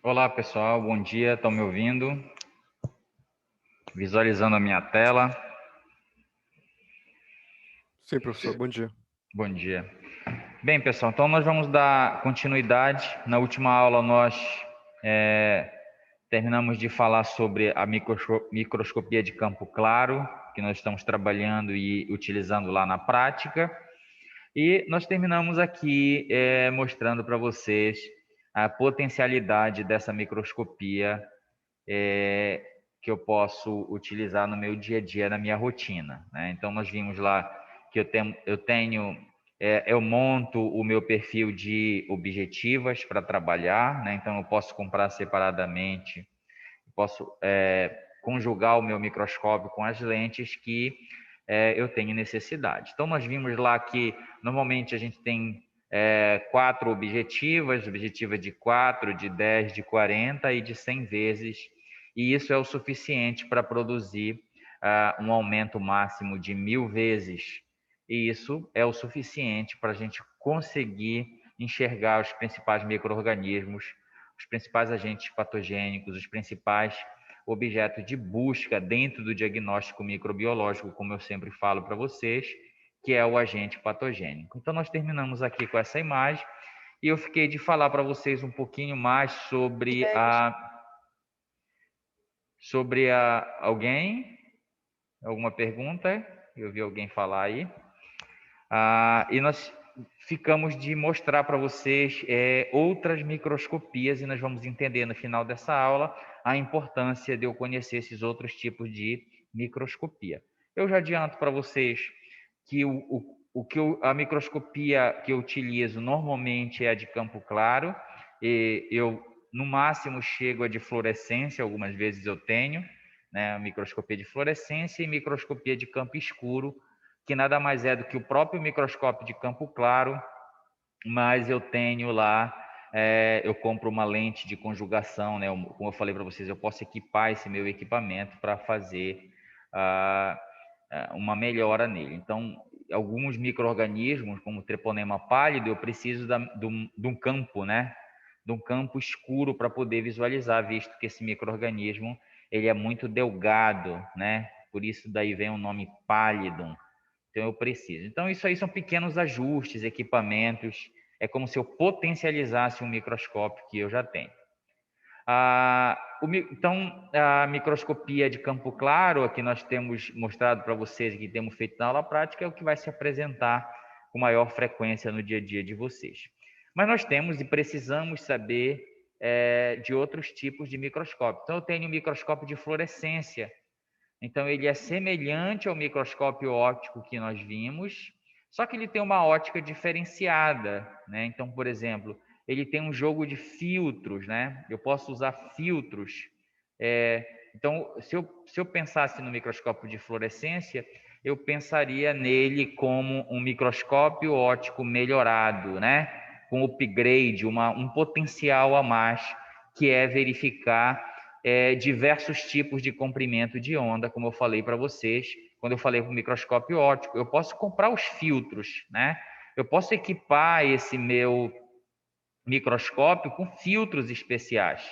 Olá, pessoal. Bom dia. Estão me ouvindo? Visualizando a minha tela. Sim, professor, bom dia. Bom dia. Bem, pessoal, então nós vamos dar continuidade. Na última aula nós terminamos de falar sobre a microscopia de campo claro, que nós estamos trabalhando e utilizando lá na prática. E nós terminamos aqui mostrando para vocês a potencialidade dessa microscopia que eu posso utilizar no meu dia a dia, na minha rotina, né? Então, nós vimos lá que eu monto o meu perfil de objetivas para trabalhar, né? Então, eu posso comprar separadamente, posso conjugar o meu microscópio com as lentes que eu tenho necessidade. Então, nós vimos lá que, normalmente, a gente tem 4 objetivas de 4, de 10, de 40 e de 100 vezes, e isso é o suficiente para produzir um aumento máximo de 1000 vezes, e isso é o suficiente para a gente conseguir enxergar os principais micro-organismos, os principais agentes patogênicos, os principais objetos de busca dentro do diagnóstico microbiológico, como eu sempre falo para vocês, que é o agente patogênico. Então, nós terminamos aqui com essa imagem e eu fiquei de falar para vocês um pouquinho mais sobre alguém? Alguma pergunta? Eu vi alguém falar aí. E nós ficamos de mostrar para vocês outras microscopias e nós vamos entender no final dessa aula a importância de eu conhecer esses outros tipos de microscopia. Eu já adianto para vocês que a microscopia que eu utilizo normalmente é a de campo claro, e eu no máximo chego a de fluorescência, algumas vezes eu tenho, né, a microscopia de fluorescência e microscopia de campo escuro, que nada mais é do que o próprio microscópio de campo claro, mas eu tenho lá, eu compro uma lente de conjugação, né? Como eu falei para vocês, eu posso equipar esse meu equipamento para fazer uma melhora nele. Então, alguns micro-organismos, como o treponema pálido, eu preciso de um campo, né? De um campo escuro para poder visualizar, visto que esse micro-organismo ele é muito delgado, né? Por isso daí vem o nome pálido. Então, eu preciso. Então, isso aí são pequenos ajustes, equipamentos. É como se eu potencializasse um microscópio que eu já tenho. Então, a microscopia de campo claro, que nós temos mostrado para vocês, que temos feito na aula prática, é o que vai se apresentar com maior frequência no dia a dia de vocês. Mas nós temos e precisamos saber de outros tipos de microscópio. Então, eu tenho um microscópio de fluorescência. Então, ele é semelhante ao microscópio óptico que nós vimos, só que ele tem uma ótica diferenciada, né? Então, por exemplo, ele tem um jogo de filtros, né? Eu posso usar filtros. Então, se eu pensasse no microscópio de fluorescência, eu pensaria nele como um microscópio óptico melhorado, né? Com upgrade, um potencial a mais, que é verificar diversos tipos de comprimento de onda, como eu falei para vocês, quando eu falei para o microscópio óptico. Eu posso comprar os filtros, né? Eu posso equipar esse meu microscópio com filtros especiais,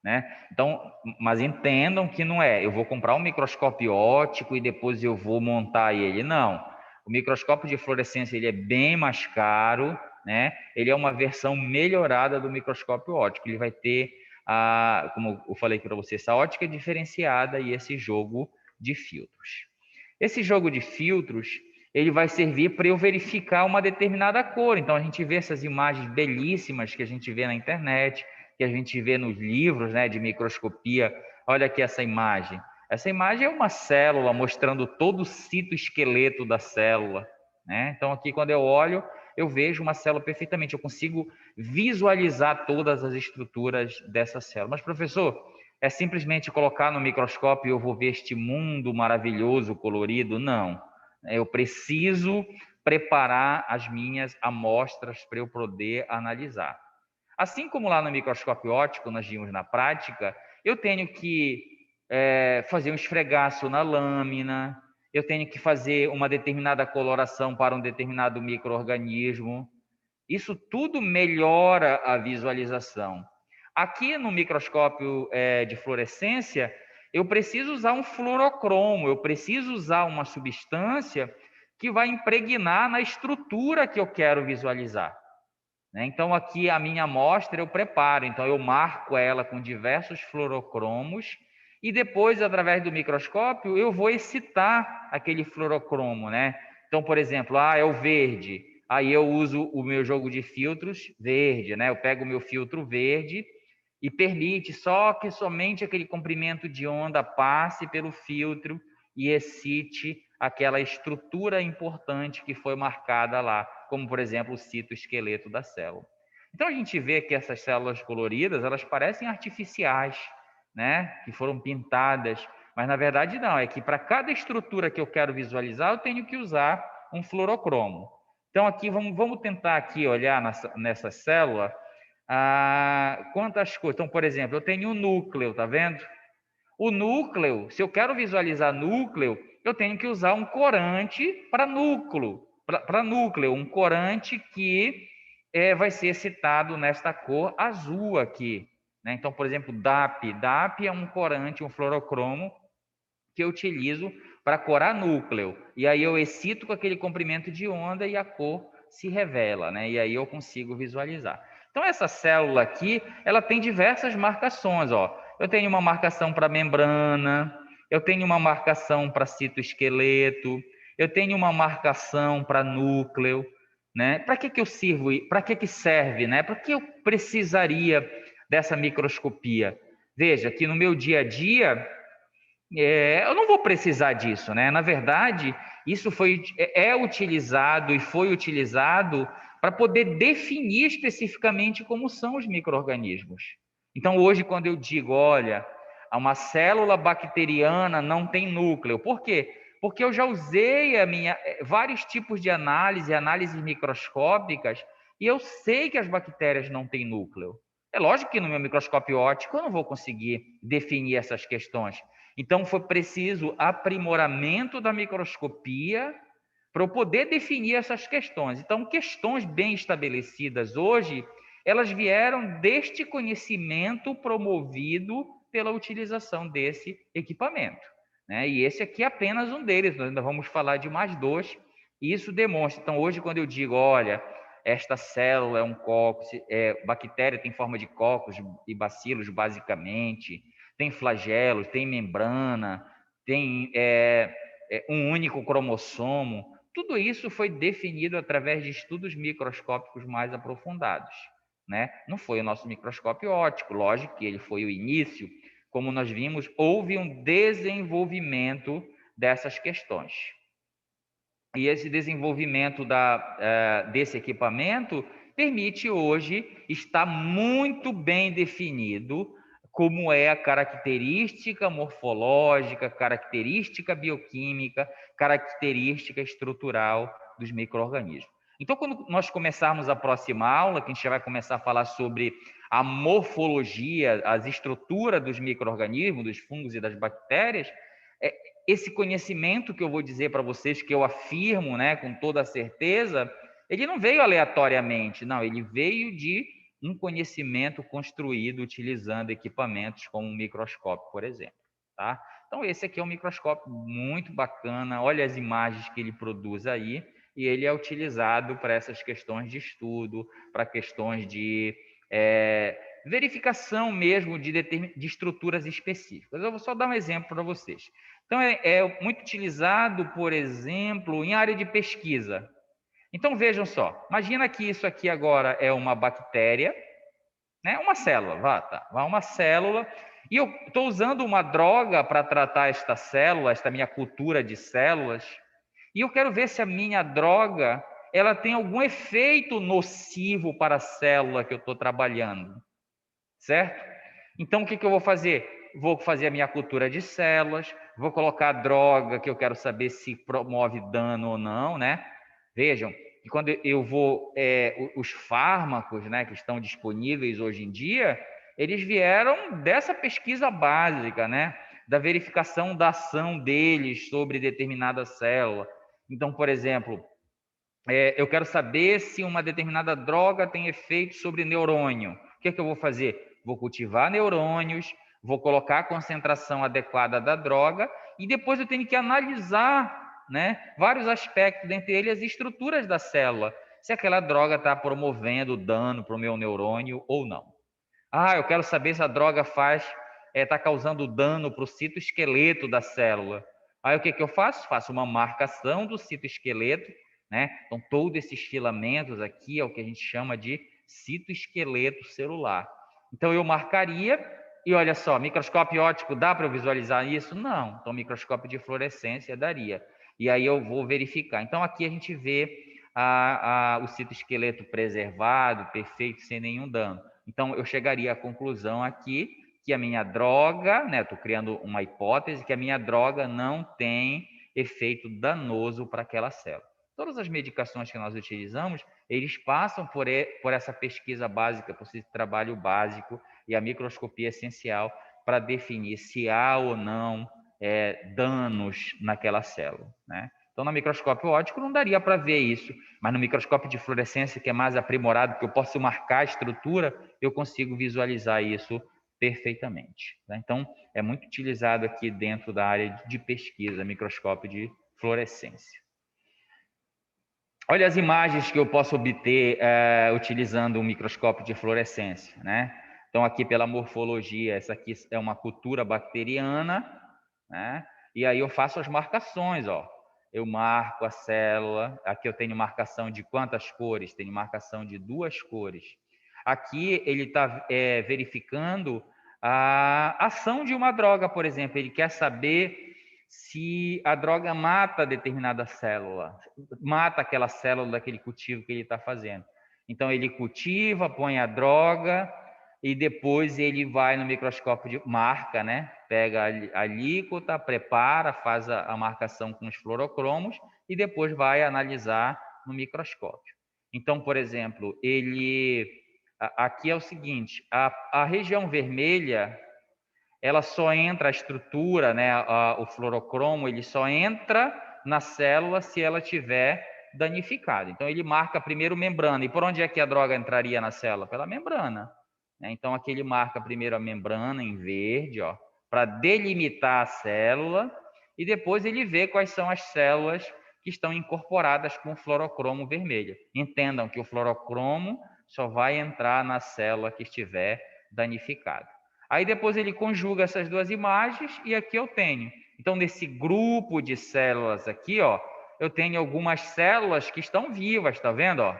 né? Então, mas entendam que não é, eu vou comprar um microscópio óptico e depois eu vou montar ele, não. O microscópio de fluorescência ele é bem mais caro, né? Ele é uma versão melhorada do microscópio óptico. Ele vai ter, como eu falei para você, essa ótica diferenciada e esse jogo de filtros. Esse jogo de filtros ele vai servir para eu verificar uma determinada cor. Então, a gente vê essas imagens belíssimas que a gente vê na internet, que a gente vê nos livros, né, de microscopia. Olha aqui essa imagem. Essa imagem é uma célula mostrando todo o citoesqueleto da célula, né? Então, aqui, quando eu olho, eu vejo uma célula perfeitamente. Eu consigo visualizar todas as estruturas dessa célula. Mas, professor, é simplesmente colocar no microscópio e eu vou ver este mundo maravilhoso, colorido? Não. Eu preciso preparar as minhas amostras para eu poder analisar. Assim como lá no microscópio óptico, nós vimos na prática, eu tenho que fazer um esfregaço na lâmina, eu tenho que fazer uma determinada coloração para um determinado micro-organismo. Isso tudo melhora a visualização. Aqui no microscópio de fluorescência, eu preciso usar um fluorocromo, eu preciso usar uma substância que vai impregnar na estrutura que eu quero visualizar, né? Então, aqui a minha amostra eu preparo, então eu marco ela com diversos fluorocromos e depois, através do microscópio, eu vou excitar aquele fluorocromo, né? Então, por exemplo, é o verde, aí eu uso o meu jogo de filtros verde, né? Eu pego o meu filtro verde e permite só que somente aquele comprimento de onda passe pelo filtro e excite aquela estrutura importante que foi marcada lá, como, por exemplo, o citoesqueleto da célula. Então, a gente vê que essas células coloridas, elas parecem artificiais, né? Que foram pintadas, mas, na verdade, não. É que para cada estrutura que eu quero visualizar, eu tenho que usar um fluorocromo. Então, aqui, vamos tentar aqui olhar nessa célula quantas coisas. Então, por exemplo, eu tenho o núcleo, tá vendo? O núcleo, se eu quero visualizar núcleo, eu tenho que usar um corante para núcleo, um corante que vai ser citado nesta cor azul aqui, né? Então, por exemplo, DAP é um corante, um fluorocromo que eu utilizo para corar núcleo. E aí eu excito com aquele comprimento de onda e a cor se revela, né? E aí eu consigo visualizar. Então, essa célula aqui, ela tem diversas marcações, ó. Eu tenho uma marcação para membrana, eu tenho uma marcação para citoesqueleto, eu tenho uma marcação para núcleo, né? Para que eu sirvo? Para que serve, né? Para que eu precisaria dessa microscopia? Veja que no meu dia a dia, eu não vou precisar disso, né? Na verdade, isso é utilizado e foi utilizado para poder definir especificamente como são os micro-organismos. Então, hoje, quando eu digo, olha, uma célula bacteriana não tem núcleo. Por quê? Porque eu já usei vários tipos de análises microscópicas, e eu sei que as bactérias não têm núcleo. É lógico que no meu microscópio óptico eu não vou conseguir definir essas questões. Então, foi preciso aprimoramento da microscopia para eu poder definir essas questões. Então, questões bem estabelecidas hoje, elas vieram deste conhecimento promovido pela utilização desse equipamento, né? E esse aqui é apenas um deles, nós ainda vamos falar de mais dois, e isso demonstra. Então, hoje, quando eu digo, olha, esta célula é um cocos, bactéria tem forma de cocos e bacilos, basicamente, tem flagelos, tem membrana, tem um único cromossomo. Tudo isso foi definido através de estudos microscópicos mais aprofundados, né? Não foi o nosso microscópio óptico, lógico que ele foi o início. Como nós vimos, houve um desenvolvimento dessas questões. E esse desenvolvimento desse equipamento permite hoje estar muito bem definido como é a característica morfológica, característica bioquímica, característica estrutural dos micro-organismos. Então, quando nós começarmos a próxima aula, que a gente já vai começar a falar sobre a morfologia, as estruturas dos micro-organismos, dos fungos e das bactérias, esse conhecimento que eu vou dizer para vocês, que eu afirmo, né, com toda a certeza, ele não veio aleatoriamente, não, ele veio de um conhecimento construído utilizando equipamentos como um microscópio, por exemplo, tá? Então, esse aqui é um microscópio muito bacana, olha as imagens que ele produz aí, e ele é utilizado para essas questões de estudo, para questões de verificação mesmo de estruturas específicas. Eu vou só dar um exemplo para vocês. Então, é muito utilizado, por exemplo, em área de pesquisa. Então, vejam só, imagina que isso aqui agora é uma bactéria, né? Uma célula, uma célula, e eu estou usando uma droga para tratar esta célula, esta minha cultura de células, e eu quero ver se a minha droga ela tem algum efeito nocivo para a célula que eu estou trabalhando, certo? Então, o que eu vou fazer? Vou fazer a minha cultura de células, vou colocar a droga que eu quero saber se promove dano ou não, né? Vejam, que quando eu vou, os fármacos, né, que estão disponíveis hoje em dia, eles vieram dessa pesquisa básica, né? Da verificação da ação deles sobre determinada célula. Então, por exemplo, eu quero saber se uma determinada droga tem efeito sobre neurônio. O que eu vou fazer? vou cultivar neurônios, vou colocar a concentração adequada da droga e depois eu tenho que analisar, né, vários aspectos, dentre eles as estruturas da célula, se aquela droga está promovendo dano para o meu neurônio ou não. Ah, eu quero saber se a droga está causando dano para o citoesqueleto da célula. Aí o que eu faço? Faço uma marcação do citoesqueleto, né? Então, todos esses filamentos aqui é o que a gente chama de citoesqueleto celular. Então, eu marcaria e olha só, microscópio óptico dá para eu visualizar isso? Não. Então, microscópio de fluorescência daria. E aí eu vou verificar. Então, aqui a gente vê o citoesqueleto preservado, perfeito, sem nenhum dano. Então, eu chegaria à conclusão aqui que a minha droga, né, estou criando uma hipótese, que a minha droga não tem efeito danoso para aquela célula. Todas as medicações que nós utilizamos, eles passam por essa pesquisa básica, por esse trabalho básico e a microscopia essencial para definir se há ou não danos naquela célula, né? Então, no microscópio óptico não daria para ver isso, mas no microscópio de fluorescência, que é mais aprimorado, que eu posso marcar a estrutura, eu consigo visualizar isso perfeitamente, tá? Então, é muito utilizado aqui dentro da área de pesquisa, microscópio de fluorescência. Olha as imagens que eu posso obter utilizando um microscópio de fluorescência, né? Então, aqui pela morfologia, essa aqui é uma cultura bacteriana, né? E aí eu faço as marcações, ó. Eu marco a célula, aqui eu tenho marcação de quantas cores? Tenho marcação de 2 cores. Aqui ele está verificando a ação de uma droga, por exemplo. Ele quer saber se a droga mata determinada célula, mata aquela célula daquele cultivo que ele está fazendo. Então, ele cultiva, põe a droga e depois ele vai no microscópio de marca, né? Pega a alíquota, prepara, faz a marcação com os fluorocromos e depois vai analisar no microscópio. Então, por exemplo, aqui é o seguinte, a região vermelha, ela só entra, a estrutura, né, o fluorocromo, ele só entra na célula se ela tiver danificada. Então, ele marca primeiro membrana. E por onde é que a droga entraria na célula? Pela membrana. Então, aqui ele marca primeiro a membrana em verde, ó, para delimitar a célula, e depois ele vê quais são as células que estão incorporadas com o fluorocromo vermelho. Entendam que o fluorocromo só vai entrar na célula que estiver danificada. Aí depois ele conjuga essas duas imagens e aqui eu tenho. Então, nesse grupo de células aqui, ó, eu tenho algumas células que estão vivas, tá vendo? Ó?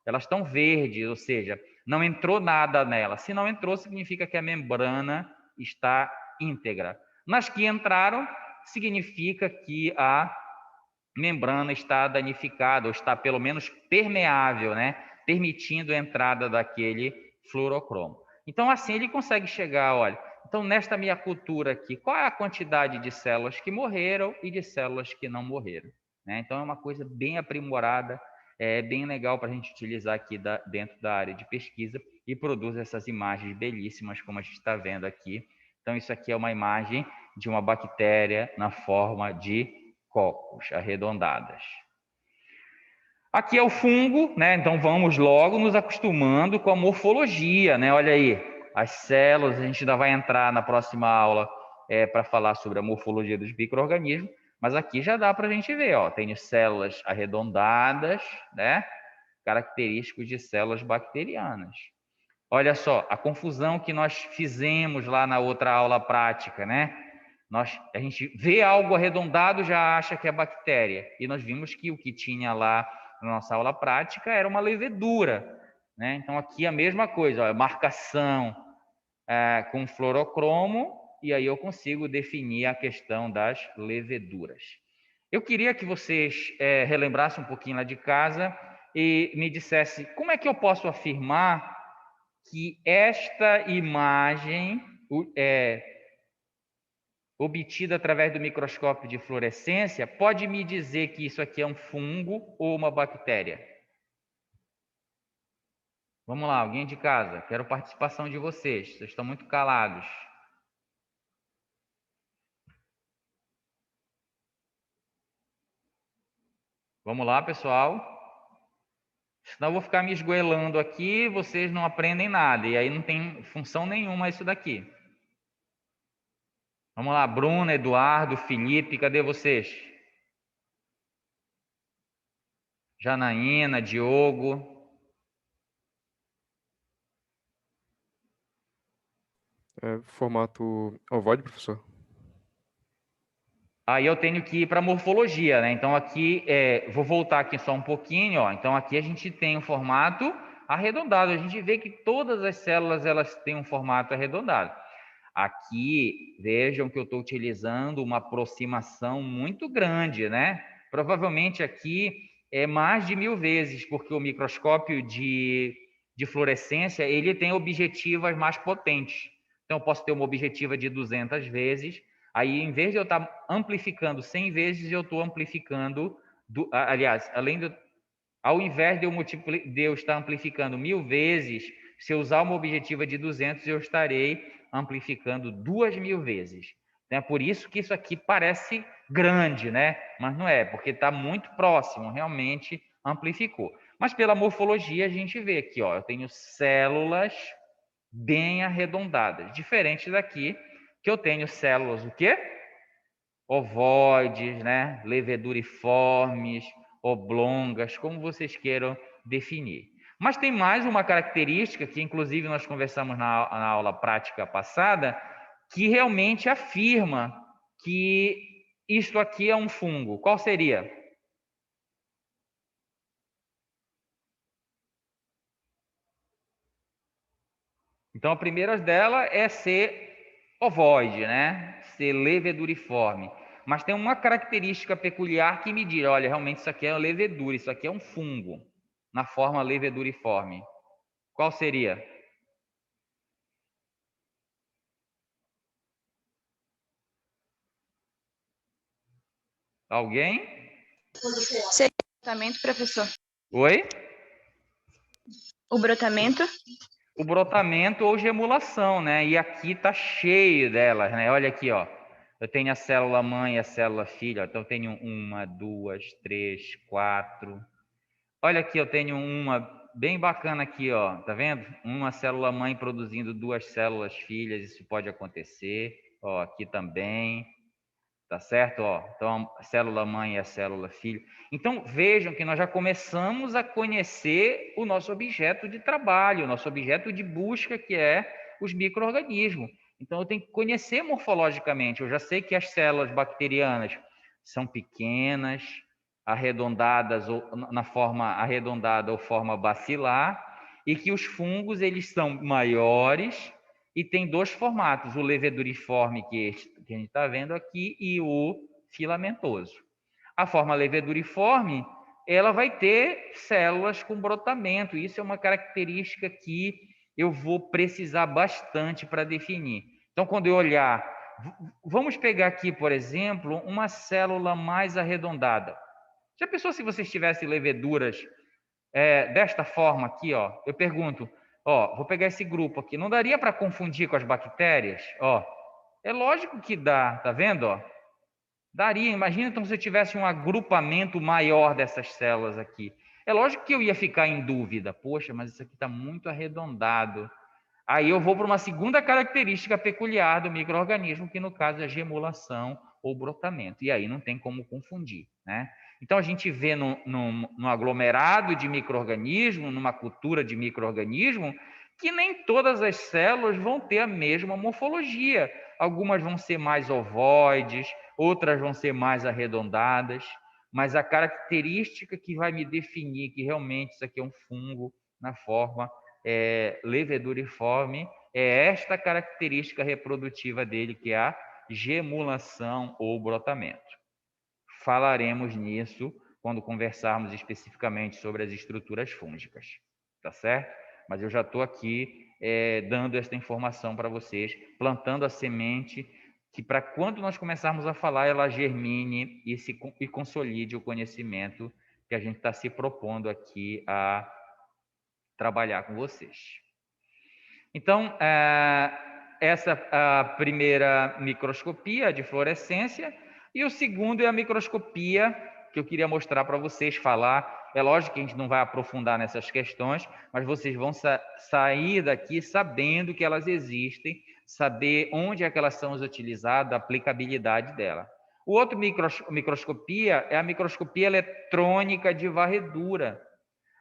Elas estão verdes, ou seja, não entrou nada nela. Se não entrou, significa que a membrana está íntegra. Nas que entraram, significa que a membrana está danificada, ou está pelo menos permeável, né? Permitindo a entrada daquele fluorocromo. Então, assim, ele consegue chegar, olha, então nesta minha cultura aqui, qual é a quantidade de células que morreram e de células que não morreram? Né? Então, é uma coisa bem aprimorada, bem legal para a gente utilizar aqui dentro da área de pesquisa e produz essas imagens belíssimas, como a gente está vendo aqui. Então, isso aqui é uma imagem de uma bactéria na forma de cocos arredondadas. Aqui é o fungo, né? Então vamos logo nos acostumando com a morfologia, né? Olha aí, as células, a gente ainda vai entrar na próxima aula para falar sobre a morfologia dos micro-organismos, mas aqui já dá para a gente ver, ó, tem células arredondadas, né? Característicos de células bacterianas. Olha só, a confusão que nós fizemos lá na outra aula prática, né? A gente vê algo arredondado, já acha que é bactéria. E nós vimos que o que tinha lá na nossa aula prática era uma levedura, né? Então, aqui a mesma coisa, ó, marcação com fluorocromo, e aí eu consigo definir a questão das leveduras. Eu queria que vocês relembrassem um pouquinho lá de casa e me dissessem como é que eu posso afirmar que esta imagem obtida através do microscópio de fluorescência pode me dizer que isso aqui é um fungo ou uma bactéria? Vamos lá, alguém de casa, quero participação de vocês, vocês estão muito calados. Vamos lá, pessoal. Senão eu vou ficar me esgoelando aqui, vocês não aprendem nada. E aí não tem função nenhuma isso daqui. Vamos lá, Bruno, Eduardo, Felipe, cadê vocês? Janaína, Diogo. Formato ovoide, professor? Aí eu tenho que ir para morfologia, né? Então aqui, vou voltar aqui só um pouquinho, ó. Então aqui a gente tem um formato arredondado. A gente vê que todas as células elas têm um formato arredondado. Aqui, vejam que eu estou utilizando uma aproximação muito grande, né? Provavelmente aqui é mais de 1000 vezes, porque o microscópio de fluorescência, ele tem objetivas mais potentes. Então, eu posso ter uma objetiva de 200 vezes, aí, em vez de eu estar amplificando 100 vezes, eu estou amplificando, aliás, ao invés de eu estar amplificando 1000 vezes, se eu usar uma objetiva de 200, eu estarei amplificando 2000 vezes. É por isso que isso aqui parece grande, né? Mas não é, porque está muito próximo, realmente amplificou. Mas pela morfologia a gente vê aqui, ó, eu tenho células bem arredondadas, diferente daqui que eu tenho células o quê? Ovoides, né? Leveduriformes, oblongas, como vocês queiram definir. Mas tem mais uma característica que, inclusive, nós conversamos na aula prática passada, que realmente afirma que isto aqui é um fungo. Qual seria? Então, a primeira dela é ser ovoide, né? Ser leveduriforme. Mas tem uma característica peculiar que me diz, olha, realmente isso aqui é uma levedura, isso aqui é um fungo, na forma leveduriforme. Qual seria? Alguém? Seria o brotamento, professor? Oi? O brotamento? O brotamento ou gemulação, né? E aqui tá cheio delas, né? Olha aqui, ó. Eu tenho a célula mãe e a célula filha. Então eu tenho 1, 2, 3, 4. Olha aqui, eu tenho uma bem bacana aqui, ó. Tá vendo? Uma célula mãe produzindo 2 células filhas. Isso pode acontecer. Ó, aqui também. Tá certo? Ó, então, a célula mãe e a célula filho. Então, vejam que nós já começamos a conhecer o nosso objeto de trabalho, o nosso objeto de busca, que é os micro-organismos. Então, eu tenho que conhecer morfologicamente. Eu já sei que as células bacterianas são pequenas, arredondadas, ou na forma arredondada ou forma bacilar, e que os fungos eles são maiores e tem 2 formatos, o leveduriforme, que a gente está vendo aqui, e o filamentoso. A forma leveduriforme, ela vai ter células com brotamento. Isso é uma característica que eu vou precisar bastante para definir. Então, quando eu olhar, vamos pegar aqui, por exemplo, uma célula mais arredondada. Já pensou se vocês tivessem leveduras desta forma aqui, ó? Eu pergunto, ó, vou pegar esse grupo aqui. Não daria para confundir com as bactérias? Ó, é lógico que dá, tá vendo? Ó? Daria. Imagina então se eu tivesse um agrupamento maior dessas células aqui. É lógico que eu ia ficar em dúvida. Poxa, mas isso aqui está muito arredondado. Aí eu vou para uma segunda característica peculiar do micro-organismo, que no caso é a gemulação ou brotamento. E aí não tem como confundir, né? Então a gente vê no aglomerado de micro-organismo, numa cultura de micro-organismo, que nem todas as células vão ter a mesma morfologia. Algumas vão ser mais ovoides, outras vão ser mais arredondadas, mas a característica que vai me definir que realmente isso aqui é um fungo na forma leveduriforme é esta característica reprodutiva dele, que é a gemulação ou brotamento. Falaremos nisso quando conversarmos especificamente sobre as estruturas fúngicas, tá certo? Mas eu já estou aqui dando esta informação para vocês, plantando a semente que para quando nós começarmos a falar, ela germine e consolide o conhecimento que a gente está se propondo aqui a trabalhar com vocês. Então, essa é a primeira microscopia de fluorescência, e o segundo é a microscopia que eu queria mostrar para vocês, falar É lógico que a gente não vai aprofundar nessas questões, mas vocês vão sair daqui sabendo que elas existem, saber onde é que elas são utilizadas, a aplicabilidade dela. O outro microscopia é a microscopia eletrônica de varredura.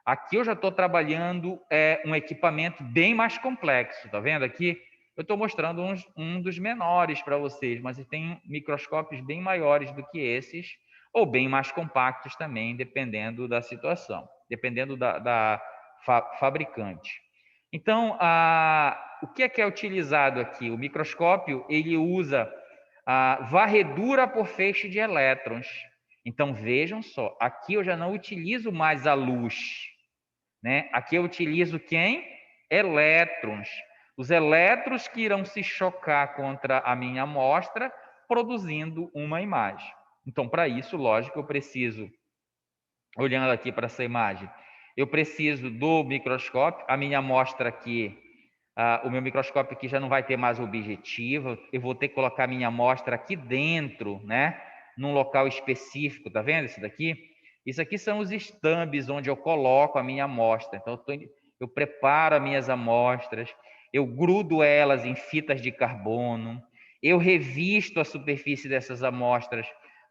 Aqui eu já estou trabalhando um equipamento bem mais complexo, tá vendo aqui? Eu estou mostrando um dos menores para vocês, mas tem microscópios bem maiores do que esses, ou bem mais compactos também, dependendo da situação, dependendo da fabricante. Então, o que é utilizado aqui? O microscópio, ele usa a varredura por feixe de elétrons. Então, vejam só, aqui eu já não utilizo mais a luz, né? Aqui eu utilizo quem? Elétrons. Os elétrons que irão se chocar contra a minha amostra, produzindo uma imagem. Então, para isso, lógico, eu preciso, olhando aqui para essa imagem, eu preciso do microscópio. A minha amostra aqui, o meu microscópio aqui já não vai ter mais objetivo. Eu vou ter que colocar a minha amostra aqui dentro, né? Num local específico, tá vendo isso daqui? Isso aqui são os estambes onde eu coloco a minha amostra. Então, eu preparo as minhas amostras, eu grudo elas em fitas de carbono, eu revisto a superfície dessas amostras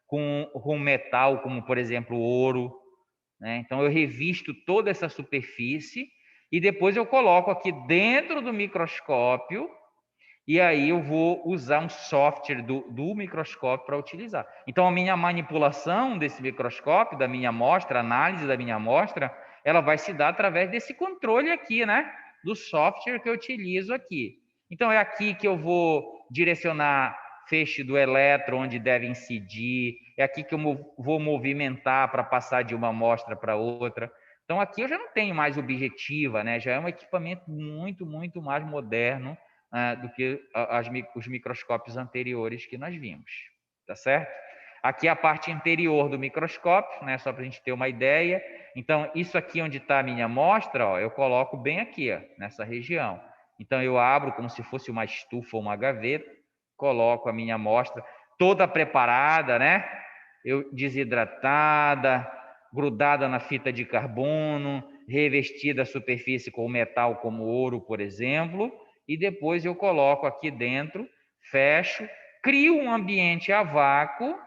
com metal, como, por exemplo, ouro, né? Então, eu revisto toda essa superfície e depois eu coloco aqui dentro do microscópio. E aí eu vou usar um software do microscópio para utilizar. Então, a minha manipulação desse microscópio, da minha amostra, análise da minha amostra, ela vai se dar através desse controle aqui, né? Do software que eu utilizo aqui. Então, é aqui que eu vou direcionar feixe do elétron, onde deve incidir. É aqui que eu vou movimentar para passar de uma amostra para outra. Então, aqui eu já não tenho mais objetiva, né? Já é um equipamento muito, muito mais moderno do que os microscópios anteriores que nós vimos, tá certo? Aqui é a parte interior do microscópio, né? Só para a gente ter uma ideia. Então, isso aqui onde está a minha amostra, ó, eu coloco bem aqui, ó, nessa região. Então, eu abro como se fosse uma estufa ou uma gaveta, coloco a minha amostra toda preparada, né? Desidratada, grudada na fita de carbono, revestida a superfície com metal como ouro, por exemplo, e depois eu coloco aqui dentro, fecho, crio um ambiente a vácuo,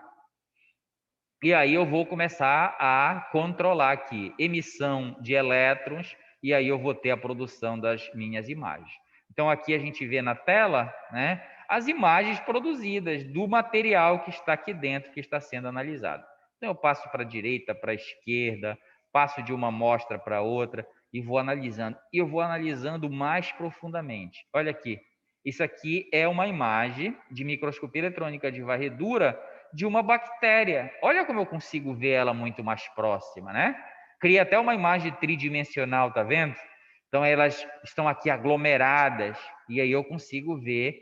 e aí eu vou começar a controlar aqui emissão de elétrons, e aí eu vou ter a produção das minhas imagens. Então aqui a gente vê na tela, né, as imagens produzidas do material que está aqui dentro, que está sendo analisado. Então eu passo para a direita, para a esquerda, passo de uma amostra para outra, e vou analisando. E eu vou analisando mais profundamente. Olha aqui. Isso aqui é uma imagem de microscopia eletrônica de varredura de uma bactéria. Olha como eu consigo ver ela muito mais próxima, né? Cria até uma imagem tridimensional, tá vendo? Então, elas estão aqui aglomeradas. E aí eu consigo ver,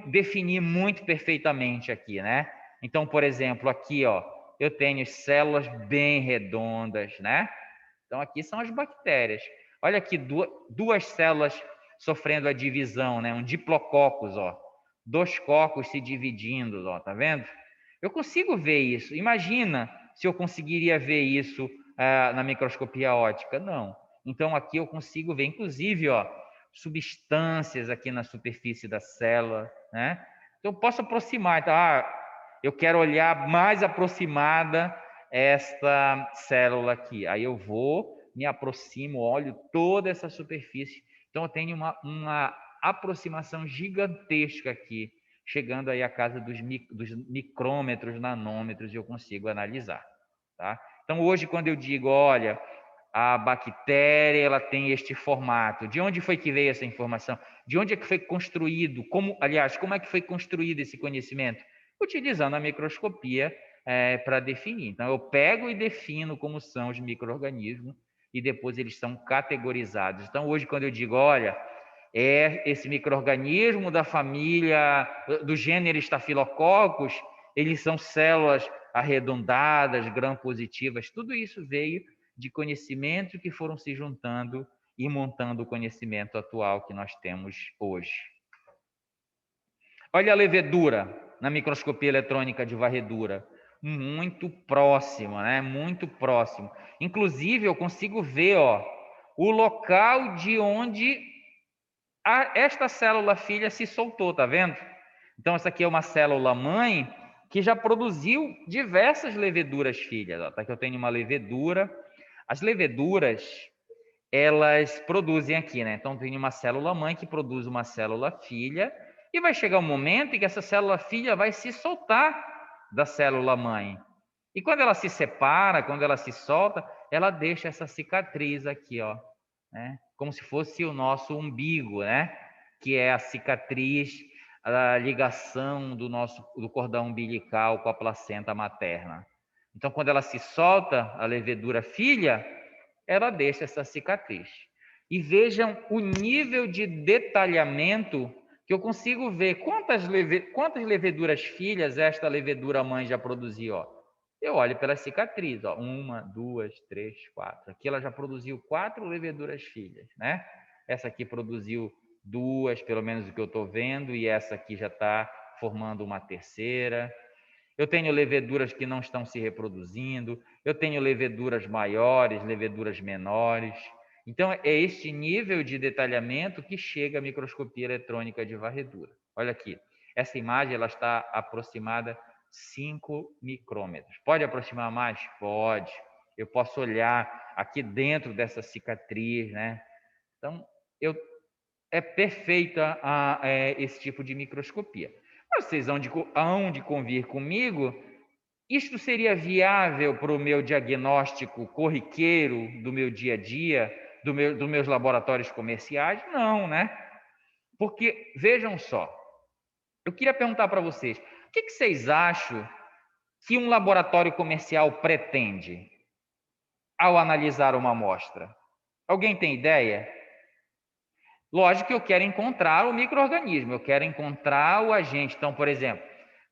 definir muito perfeitamente aqui, né? Então, por exemplo, aqui, ó, eu tenho células bem redondas, né? Então, aqui são as bactérias. Olha aqui, duas células sofrendo a divisão, né? Um diplococos, ó. 2 cocos se dividindo, ó, tá vendo? Eu consigo ver isso. Imagina se eu conseguiria ver isso na microscopia óptica. Não. Então, aqui eu consigo ver, inclusive, ó, substâncias aqui na superfície da célula, né? Então, eu posso aproximar. Então, eu quero olhar mais aproximada esta célula aqui. Aí eu vou, me aproximo, olho toda essa superfície. Então, eu tenho uma aproximação gigantesca aqui, chegando aí à casa dos micrômetros, nanômetros, e eu consigo analisar. Tá? Então, hoje, quando eu digo, olha, a bactéria ela tem este formato, de onde foi que veio essa informação? De onde é que foi construído? Como é que foi construído esse conhecimento? Utilizando a microscopia para definir. Então, eu pego e defino como são os micro-organismos e depois eles são categorizados. Então, hoje, quando eu digo, olha, esse micro-organismo da família, do gênero Staphylococcus, eles são células arredondadas, gram-positivas, tudo isso veio de conhecimento que foram se juntando e montando o conhecimento atual que nós temos hoje. Olha a levedura na microscopia eletrônica de varredura. muito próximo, né? Muito próximo. Inclusive, eu consigo ver, ó, o local de onde esta célula filha se soltou, tá vendo? Então, essa aqui é uma célula mãe que já produziu diversas leveduras filhas. Ó, tá? Aqui eu tenho uma levedura. As leveduras, elas produzem aqui, né? Então, tem uma célula mãe que produz uma célula filha e vai chegar um momento em que essa célula filha vai se soltar da célula mãe. E quando ela se separa, quando ela se solta, ela deixa essa cicatriz aqui, ó, né? Como se fosse o nosso umbigo, né? Que é a cicatriz, a ligação do cordão umbilical com a placenta materna. Então, quando ela se solta, a levedura filha, ela deixa essa cicatriz. E vejam o nível de detalhamento que eu consigo ver quantas leveduras filhas esta levedura mãe já produziu, ó. Eu olho pela cicatriz, ó, 1, 2, 3, 4. Aqui ela já produziu 4 leveduras filhas, né? Essa aqui produziu 2, pelo menos o que eu estou vendo, e essa aqui já está formando uma terceira. Eu tenho leveduras que não estão se reproduzindo, eu tenho leveduras maiores, leveduras menores. Então, é este nível de detalhamento que chega a microscopia eletrônica de varredura. Olha aqui, essa imagem ela está aproximada 5 micrômetros. Pode aproximar mais? Pode. Eu posso olhar aqui dentro dessa cicatriz, né? Então, é perfeita esse tipo de microscopia. Vocês hão de convir comigo, isto seria viável para o meu diagnóstico corriqueiro do meu dia a dia, dos meus laboratórios comerciais? Não, né? Porque, vejam só, eu queria perguntar para vocês, o que vocês acham que um laboratório comercial pretende ao analisar uma amostra? Alguém tem ideia? Lógico que eu quero encontrar o micro-organismo, eu quero encontrar o agente. Então, por exemplo,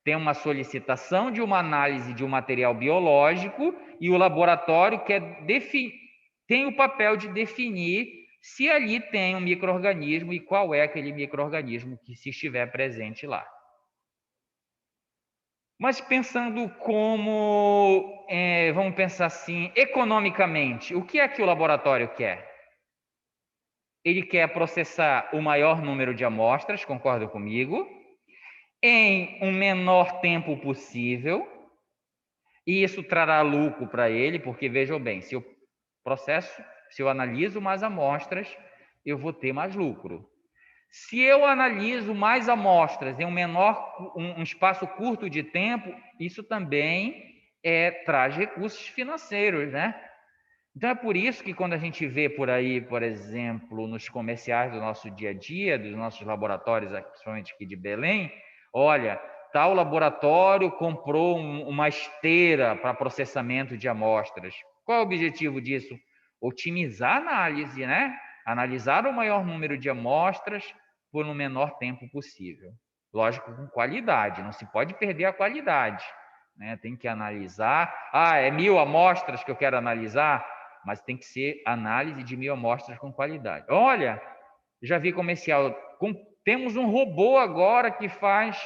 tem uma solicitação de uma análise de um material biológico e o laboratório tem o papel de definir se ali tem um micro-organismo e qual é aquele micro-organismo que se estiver presente lá. Mas pensando vamos pensar assim, economicamente, o que é que o laboratório quer? Ele quer processar o maior número de amostras, concorda comigo, em um menor tempo possível, e isso trará lucro para ele, porque vejam bem, se eu analiso mais amostras, eu vou ter mais lucro. Se eu analiso mais amostras em um espaço curto de tempo, isso também traz recursos financeiros, né? Então é por isso que quando a gente vê por aí, por exemplo, nos comerciais do nosso dia a dia, dos nossos laboratórios, principalmente aqui de Belém, olha, tal laboratório comprou uma esteira para processamento de amostras. Qual é o objetivo disso? Otimizar a análise, né? Analisar o maior número de amostras por um menor tempo possível. Lógico, com qualidade, não se pode perder a qualidade, né? Tem que analisar. É 1.000 amostras que eu quero analisar? Mas tem que ser análise de 1.000 amostras com qualidade. Olha, já vi comercial, temos um robô agora que faz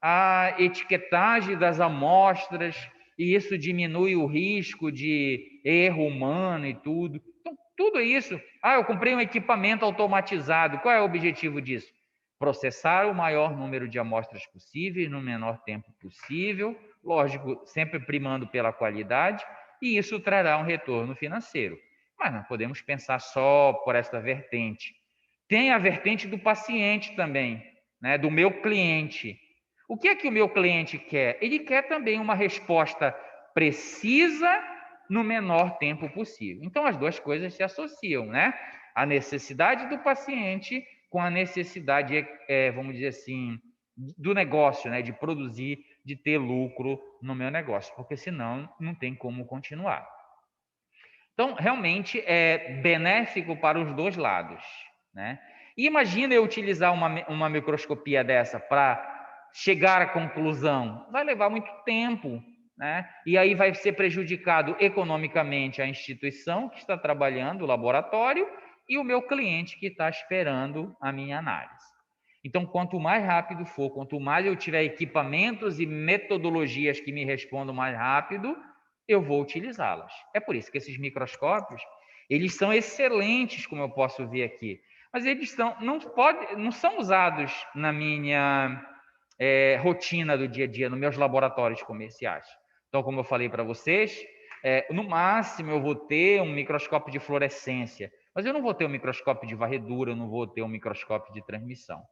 a etiquetagem das amostras e isso diminui o risco de erro humano e tudo. Então, tudo isso. Eu comprei um equipamento automatizado. Qual é o objetivo disso? Processar o maior número de amostras possíveis no menor tempo possível, lógico, sempre primando pela qualidade, e isso trará um retorno financeiro. Mas não podemos pensar só por esta vertente. Tem a vertente do paciente também, né? Do meu cliente. O que é que o meu cliente quer? Ele quer também uma resposta precisa no menor tempo possível. Então, as duas coisas se associam, né? A necessidade do paciente com a necessidade, vamos dizer assim, do negócio, né? De produzir, de ter lucro no meu negócio, porque senão não tem como continuar. Então, realmente é benéfico para os dois lados, né? E imagina eu utilizar uma microscopia dessa para chegar à conclusão. Vai levar muito tempo, né? E aí vai ser prejudicado economicamente a instituição que está trabalhando, o laboratório, e o meu cliente que está esperando a minha análise. Então, quanto mais rápido for, quanto mais eu tiver equipamentos e metodologias que me respondam mais rápido, eu vou utilizá-las. É por isso que esses microscópios, eles são excelentes, como eu posso ver aqui, mas eles não são usados na minha rotina do dia a dia, nos meus laboratórios comerciais. Então, como eu falei para vocês, no máximo eu vou ter um microscópio de fluorescência, mas eu não vou ter um microscópio de varredura, eu não vou ter um microscópio de transmissão,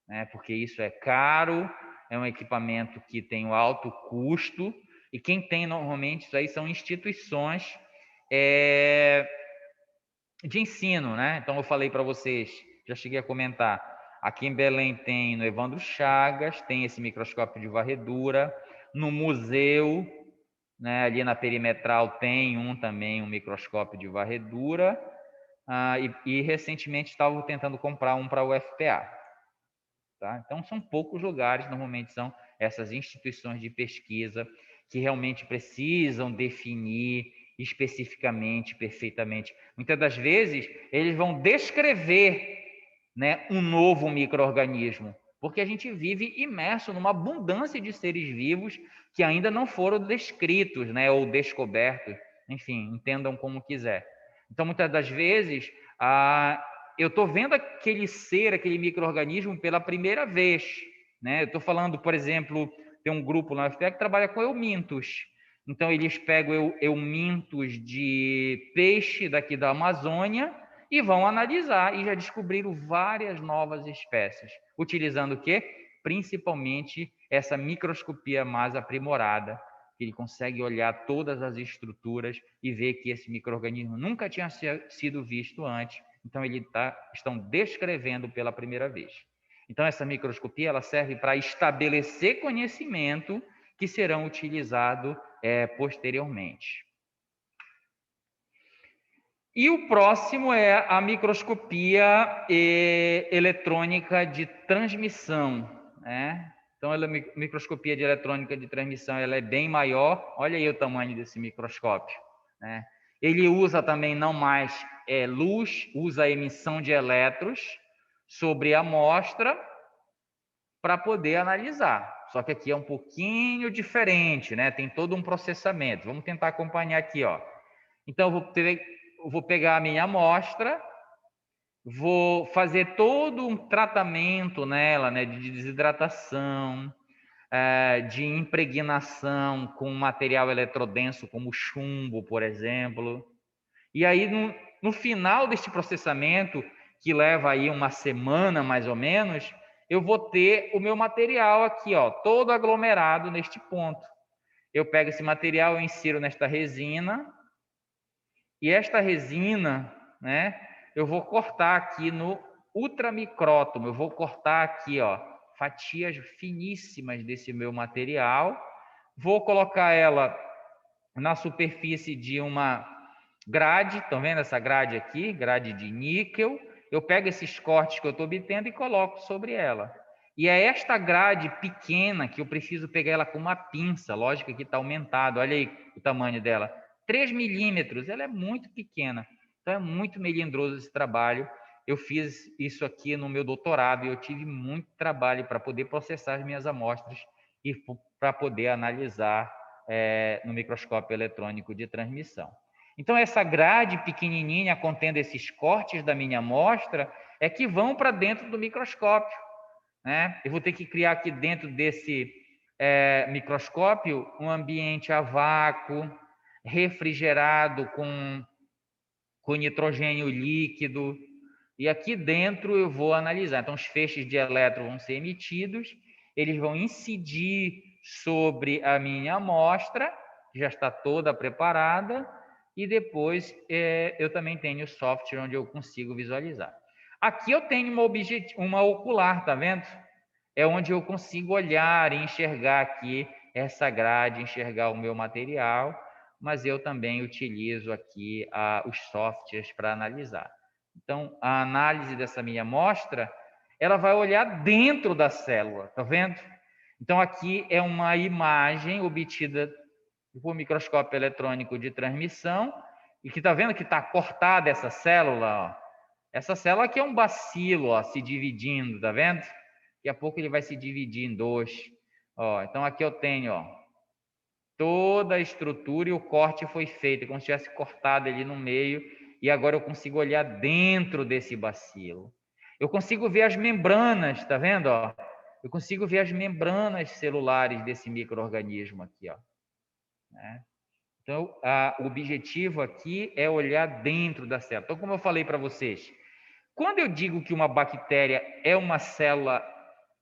né? Porque isso é caro, é um equipamento que tem um alto custo, e quem tem normalmente isso aí são instituições de ensino, né? Então eu falei para vocês, já cheguei a comentar, aqui em Belém tem no Evandro Chagas, tem esse microscópio de varredura, no museu, né, ali na perimetral tem também um microscópio de varredura, e recentemente estava tentando comprar um para o UFPA. Tá? Então são poucos lugares, normalmente são essas instituições de pesquisa que realmente precisam definir especificamente, perfeitamente. Muitas das vezes, eles vão descrever, né, um novo micro-organismo, porque a gente vive imerso numa abundância de seres vivos que ainda não foram descritos, né, ou descobertos. Enfim, entendam como quiser. Então, muitas das vezes, eu estou vendo aquele ser, aquele micro-organismo pela primeira vez. Né? Eu estou falando, por exemplo, tem um grupo na UFPE que trabalha com eumintos. Então, eles pegam eumintos de peixe daqui da Amazônia e vão analisar, e já descobriram várias novas espécies. Utilizando o quê? Principalmente essa microscopia mais aprimorada, que ele consegue olhar todas as estruturas e ver que esse micro-organismo nunca tinha sido visto antes. Então, estão descrevendo pela primeira vez. Então, essa microscopia ela serve para estabelecer conhecimento que serão utilizados posteriormente. E o próximo é a microscopia eletrônica de transmissão. Né? Então, a microscopia de eletrônica de transmissão ela é bem maior. Olha aí o tamanho desse microscópio. Né? Ele usa também não mais luz, usa a emissão de elétrons sobre a amostra para poder analisar. Só que aqui é um pouquinho diferente, né? Tem todo um processamento. Vamos tentar acompanhar aqui, ó. Então, eu vou pegar a minha amostra, vou fazer todo um tratamento nela, né? De desidratação, de impregnação com material eletrodenso, como chumbo, por exemplo. E aí, no final deste processamento, que leva aí uma semana mais ou menos, eu vou ter o meu material aqui, ó, todo aglomerado neste ponto. Eu pego esse material, eu insiro nesta resina, e esta resina, né, eu vou cortar aqui no ultramicrótomo, eu vou cortar aqui, ó, fatias finíssimas desse meu material, vou colocar ela na superfície de uma grade, estão vendo essa grade aqui? Grade de níquel. Eu pego esses cortes que eu estou obtendo e coloco sobre ela. E é esta grade pequena que eu preciso pegar ela com uma pinça, lógico que está aumentado, olha aí o tamanho dela. 3 milímetros, ela é muito pequena. Então é muito melindroso esse trabalho. Eu fiz isso aqui no meu doutorado e eu tive muito trabalho para poder processar as minhas amostras e para poder analisar no microscópio eletrônico de transmissão. Então, essa grade pequenininha contendo esses cortes da minha amostra é que vão para dentro do microscópio. Né? Eu vou ter que criar aqui dentro desse microscópio um ambiente a vácuo, refrigerado com nitrogênio líquido. E aqui dentro eu vou analisar. Então, os feixes de elétron vão ser emitidos, eles vão incidir sobre a minha amostra, que já está toda preparada, e depois eu também tenho o software onde eu consigo visualizar. Aqui eu tenho uma ocular, tá vendo? É onde eu consigo olhar e enxergar aqui essa grade, enxergar o meu material, mas eu também utilizo aqui os softwares para analisar. Então, a análise dessa minha amostra, ela vai olhar dentro da célula, tá vendo? Então, aqui é uma imagem obtida por microscópio eletrônico de transmissão, e que tá vendo que está cortada essa célula, ó. Essa célula aqui é um bacilo, ó, se dividindo, tá vendo? Daqui a pouco ele vai se dividir em dois. Ó, então aqui eu tenho, ó, toda a estrutura e o corte foi feito, como se tivesse cortado ali no meio, e agora eu consigo olhar dentro desse bacilo. Eu consigo ver as membranas, tá vendo, ó? Eu consigo ver as membranas celulares desse micro-organismo aqui, ó. Né? Então, o objetivo aqui é olhar dentro da célula. Então, como eu falei para vocês, quando eu digo que uma bactéria é uma célula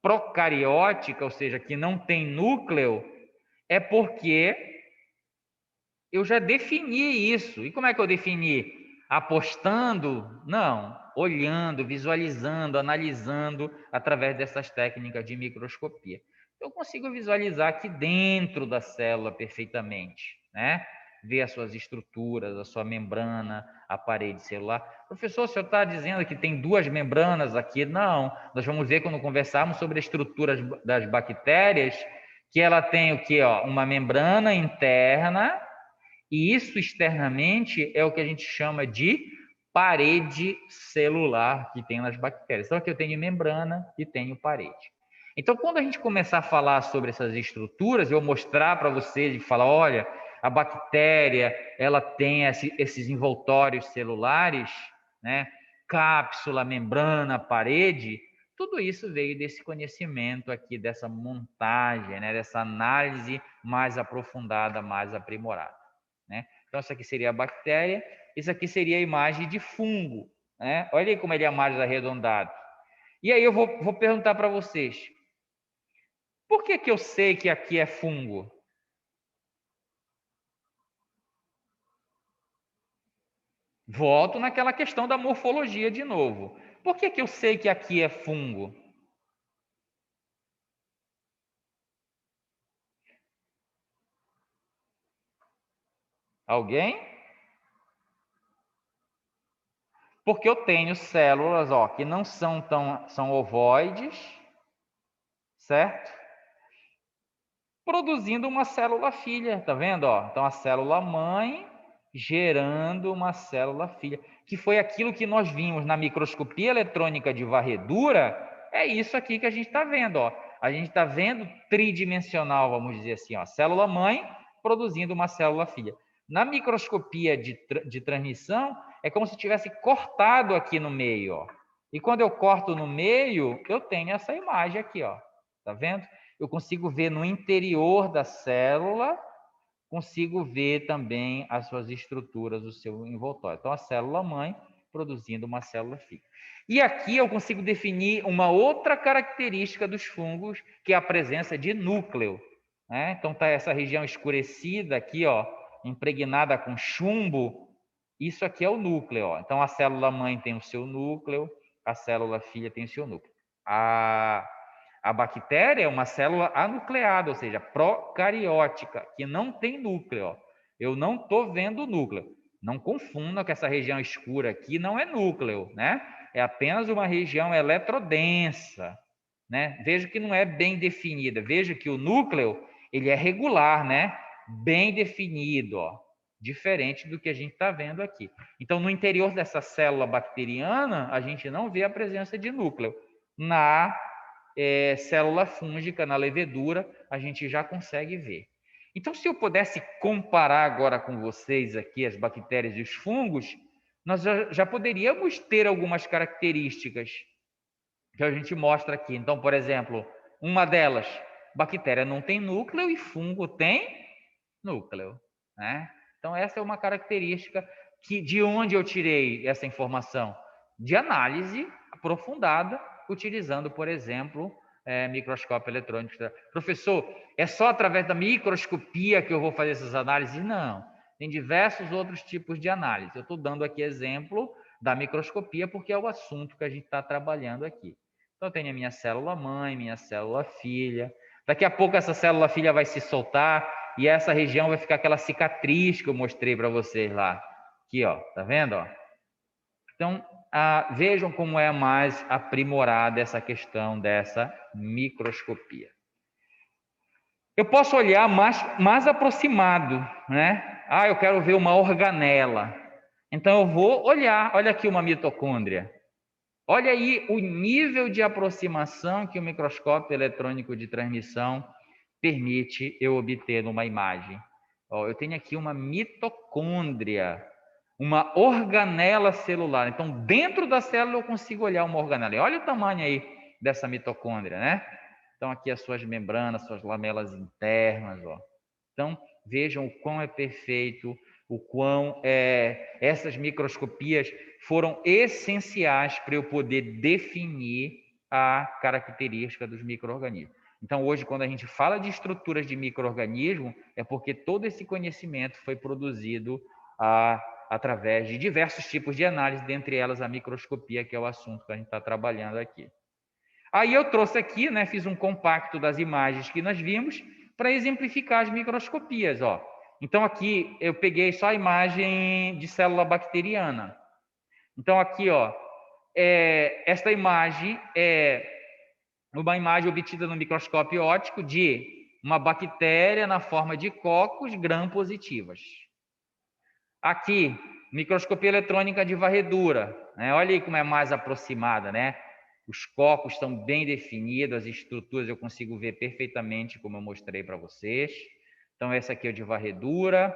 procariótica, ou seja, que não tem núcleo, é porque eu já defini isso. E como é que eu defini? Apostando? Não. Olhando, visualizando, analisando através dessas técnicas de microscopia. Eu consigo visualizar aqui dentro da célula perfeitamente, né? Ver as suas estruturas, a sua membrana, a parede celular. Professor, o senhor está dizendo que tem duas membranas aqui? Não. Nós vamos ver quando conversarmos sobre a estrutura das bactérias, que ela tem o quê? Ó, uma membrana interna, e isso externamente é o que a gente chama de parede celular que tem nas bactérias. Então, aqui eu tenho membrana e tenho parede. Então, quando a gente começar a falar sobre essas estruturas, eu mostrar para vocês e falar, olha, a bactéria, ela tem esses envoltórios celulares, né? Cápsula, membrana, parede, tudo isso veio desse conhecimento aqui, dessa montagem, né? Dessa análise mais aprofundada, mais aprimorada. Né? Então, isso aqui seria a bactéria, isso aqui seria a imagem de fungo. Né? Olha aí como ele é mais arredondado. E aí eu vou perguntar para vocês, por que eu sei que aqui é fungo? Volto naquela questão da morfologia de novo. Por que eu sei que aqui é fungo? Alguém? Porque eu tenho células, ó, que não são ovoides, certo? Produzindo uma célula filha, tá vendo? Ó? Então a célula mãe gerando uma célula filha, que foi aquilo que nós vimos na microscopia eletrônica de varredura. É isso aqui que a gente está vendo, ó. A gente está vendo tridimensional, vamos dizer assim, ó, célula mãe produzindo uma célula filha. Na microscopia de transmissão, é como se tivesse cortado aqui no meio, ó. E quando eu corto no meio, eu tenho essa imagem aqui, ó. Tá vendo? Eu consigo ver no interior da célula, consigo ver também as suas estruturas, o seu envoltório. Então, a célula mãe produzindo uma célula filha. E aqui eu consigo definir uma outra característica dos fungos, que é a presença de núcleo. Né? Então, tá essa região escurecida aqui, ó, impregnada com chumbo. Isso aqui é o núcleo. Ó. Então, a célula mãe tem o seu núcleo, a célula filha tem o seu núcleo. A bactéria é uma célula anucleada, ou seja, procariótica, que não tem núcleo. Ó. Eu não estou vendo o núcleo. Não confunda que essa região escura aqui não é núcleo, né? É apenas uma região eletrodensa, né? Veja que não é bem definida. Veja que o núcleo, ele é regular, né? Bem definido, ó. Diferente do que a gente está vendo aqui. Então, no interior dessa célula bacteriana, a gente não vê a presença de núcleo. Na célula fúngica, na levedura, a gente já consegue ver. Então, se eu pudesse comparar agora com vocês aqui as bactérias e os fungos, nós já poderíamos ter algumas características que a gente mostra aqui. Então, por exemplo, uma delas, bactéria não tem núcleo e fungo tem núcleo. Né? Então, essa é uma característica de onde eu tirei essa informação? De análise aprofundada, utilizando, por exemplo, microscópio eletrônico. Professor, é só através da microscopia que eu vou fazer essas análises? Não. Tem diversos outros tipos de análise. Eu estou dando aqui exemplo da microscopia porque é o assunto que a gente está trabalhando aqui. Então, eu tenho a minha célula mãe, minha célula filha. Daqui a pouco essa célula filha vai se soltar e essa região vai ficar aquela cicatriz que eu mostrei para vocês lá. Aqui, ó. Tá vendo? Ó? Então, vejam como é mais aprimorada essa questão dessa microscopia. Eu posso olhar mais aproximado, né? Eu quero ver uma organela. Então, eu vou olhar. Olha aqui uma mitocôndria. Olha aí o nível de aproximação que o microscópio eletrônico de transmissão permite eu obter numa imagem. Ó, eu tenho aqui uma mitocôndria, uma organela celular. Então, dentro da célula eu consigo olhar uma organela. E olha o tamanho aí dessa mitocôndria, né? Então, aqui as suas membranas, suas lamelas internas, ó. Então, vejam o quão é perfeito, o quão essas microscopias foram essenciais para eu poder definir a característica dos micro-organismos. Então, hoje, quando a gente fala de estruturas de micro-organismo, é porque todo esse conhecimento foi produzido através de diversos tipos de análise, dentre elas a microscopia, que é o assunto que a gente está trabalhando aqui. Aí eu trouxe aqui, né, fiz um compacto das imagens que nós vimos para exemplificar as microscopias, ó. Então aqui eu peguei só a imagem de célula bacteriana. Então aqui, ó, esta imagem é uma imagem obtida no microscópio óptico de uma bactéria na forma de cocos gram-positivas. Aqui, microscopia eletrônica de varredura, né? Olha aí como é mais aproximada, né? Os cocos estão bem definidos, as estruturas eu consigo ver perfeitamente, como eu mostrei para vocês. Então, essa aqui é de varredura.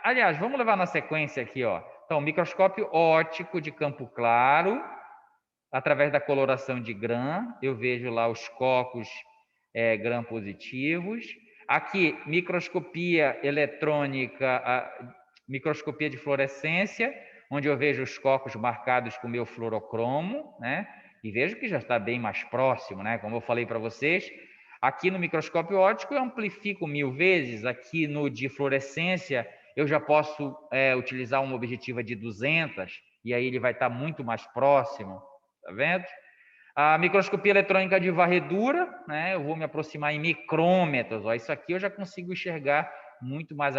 Aliás, vamos levar na sequência aqui, ó. Então, microscópio óptico de campo claro, através da coloração de gram, eu vejo lá os cocos gram-positivos. Aqui, microscopia eletrônica, microscopia de fluorescência, onde eu vejo os cocos marcados com o meu fluorocromo, né? E vejo que já está bem mais próximo, né? Como eu falei para vocês, aqui no microscópio óptico eu amplifico 1000 vezes, aqui no de fluorescência eu já posso utilizar uma objetiva de 200, e aí ele vai estar muito mais próximo, tá vendo? A microscopia eletrônica de varredura, né? Eu vou me aproximar em micrômetros. Ó, isso aqui eu já consigo enxergar muito mais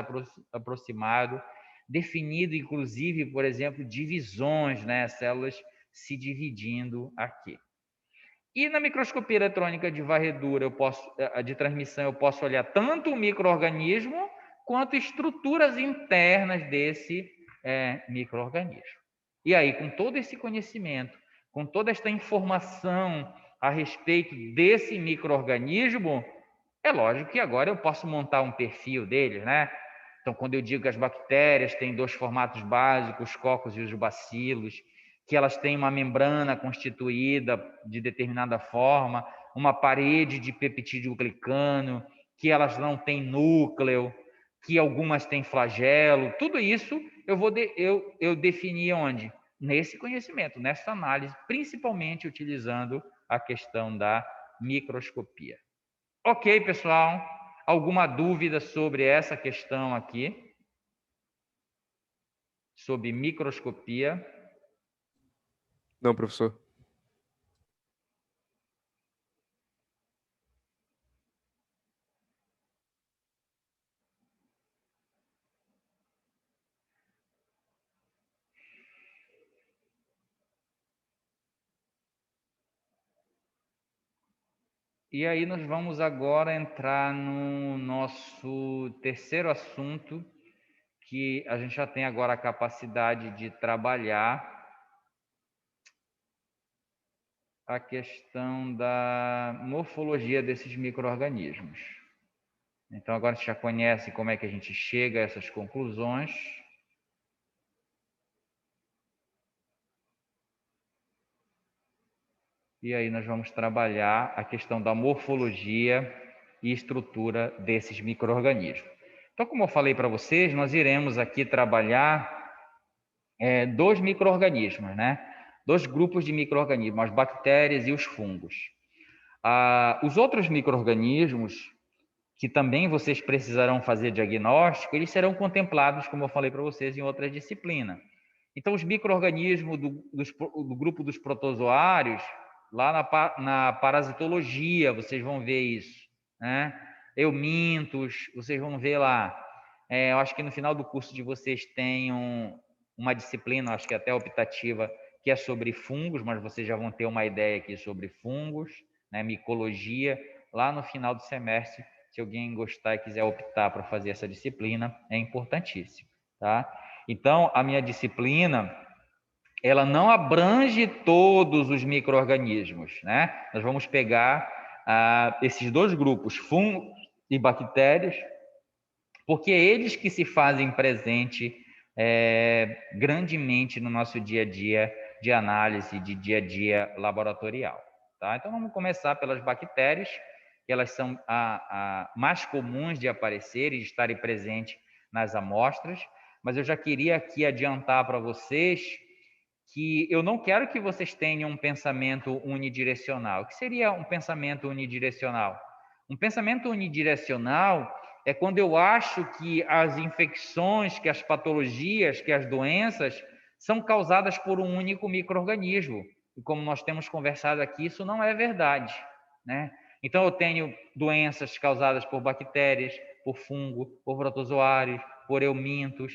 aproximado, definido, inclusive, por exemplo, divisões, né? Células se dividindo aqui. E na microscopia eletrônica de varredura, de transmissão, eu posso olhar tanto o micro-organismo quanto estruturas internas desse micro-organismo. E aí, com todo esse conhecimento, com toda esta informação a respeito desse micro-organismo, é lógico que agora eu posso montar um perfil deles, né? Então, quando eu digo que as bactérias têm 2 formatos básicos, os cocos e os bacilos, que elas têm uma membrana constituída de determinada forma, uma parede de peptídeo glicano, que elas não têm núcleo, que algumas têm flagelo, tudo isso eu defini onde? Nesse conhecimento, nessa análise, principalmente utilizando a questão da microscopia. Ok, pessoal? Alguma dúvida sobre essa questão aqui? Sobre microscopia? Não, professor. E aí nós vamos agora entrar no nosso terceiro assunto, que a gente já tem agora a capacidade de trabalhar a questão da morfologia desses micro-organismos. Então agora você já conhece como é que a gente chega a essas conclusões. E aí nós vamos trabalhar a questão da morfologia e estrutura desses micro-organismos. Então, como eu falei para vocês, nós iremos aqui trabalhar 2 micro-organismos, né? 2 grupos de micro-organismos, as bactérias e os fungos. Os outros micro-organismos, que também vocês precisarão fazer diagnóstico, eles serão contemplados, como eu falei para vocês, em outra disciplina. Então, os micro-organismos do grupo dos protozoários, lá na parasitologia, vocês vão ver isso, né? Eumintos, vocês vão ver lá. Eu acho que no final do curso de vocês tem uma disciplina, acho que até optativa, que é sobre fungos, mas vocês já vão ter uma ideia aqui sobre fungos, né? Micologia, lá no final do semestre, se alguém gostar e quiser optar para fazer essa disciplina, é importantíssimo, tá? Então, a minha disciplina ela não abrange todos os micro-organismos, né? Nós vamos pegar esses dois grupos, fungos e bactérias, porque é eles que se fazem presente grandemente no nosso dia a dia de análise, de dia a dia laboratorial. Tá? Então, vamos começar pelas bactérias, que elas são mais comuns de aparecer e de estarem presentes nas amostras, mas eu já queria aqui adiantar para vocês que eu não quero que vocês tenham um pensamento unidirecional. O que seria um pensamento unidirecional? Um pensamento unidirecional é quando eu acho que as infecções, que as patologias, que as doenças são causadas por um único micro-organismo. E como nós temos conversado aqui, isso não é verdade, né? Então, eu tenho doenças causadas por bactérias, por fungo, por protozoários, por eumintos,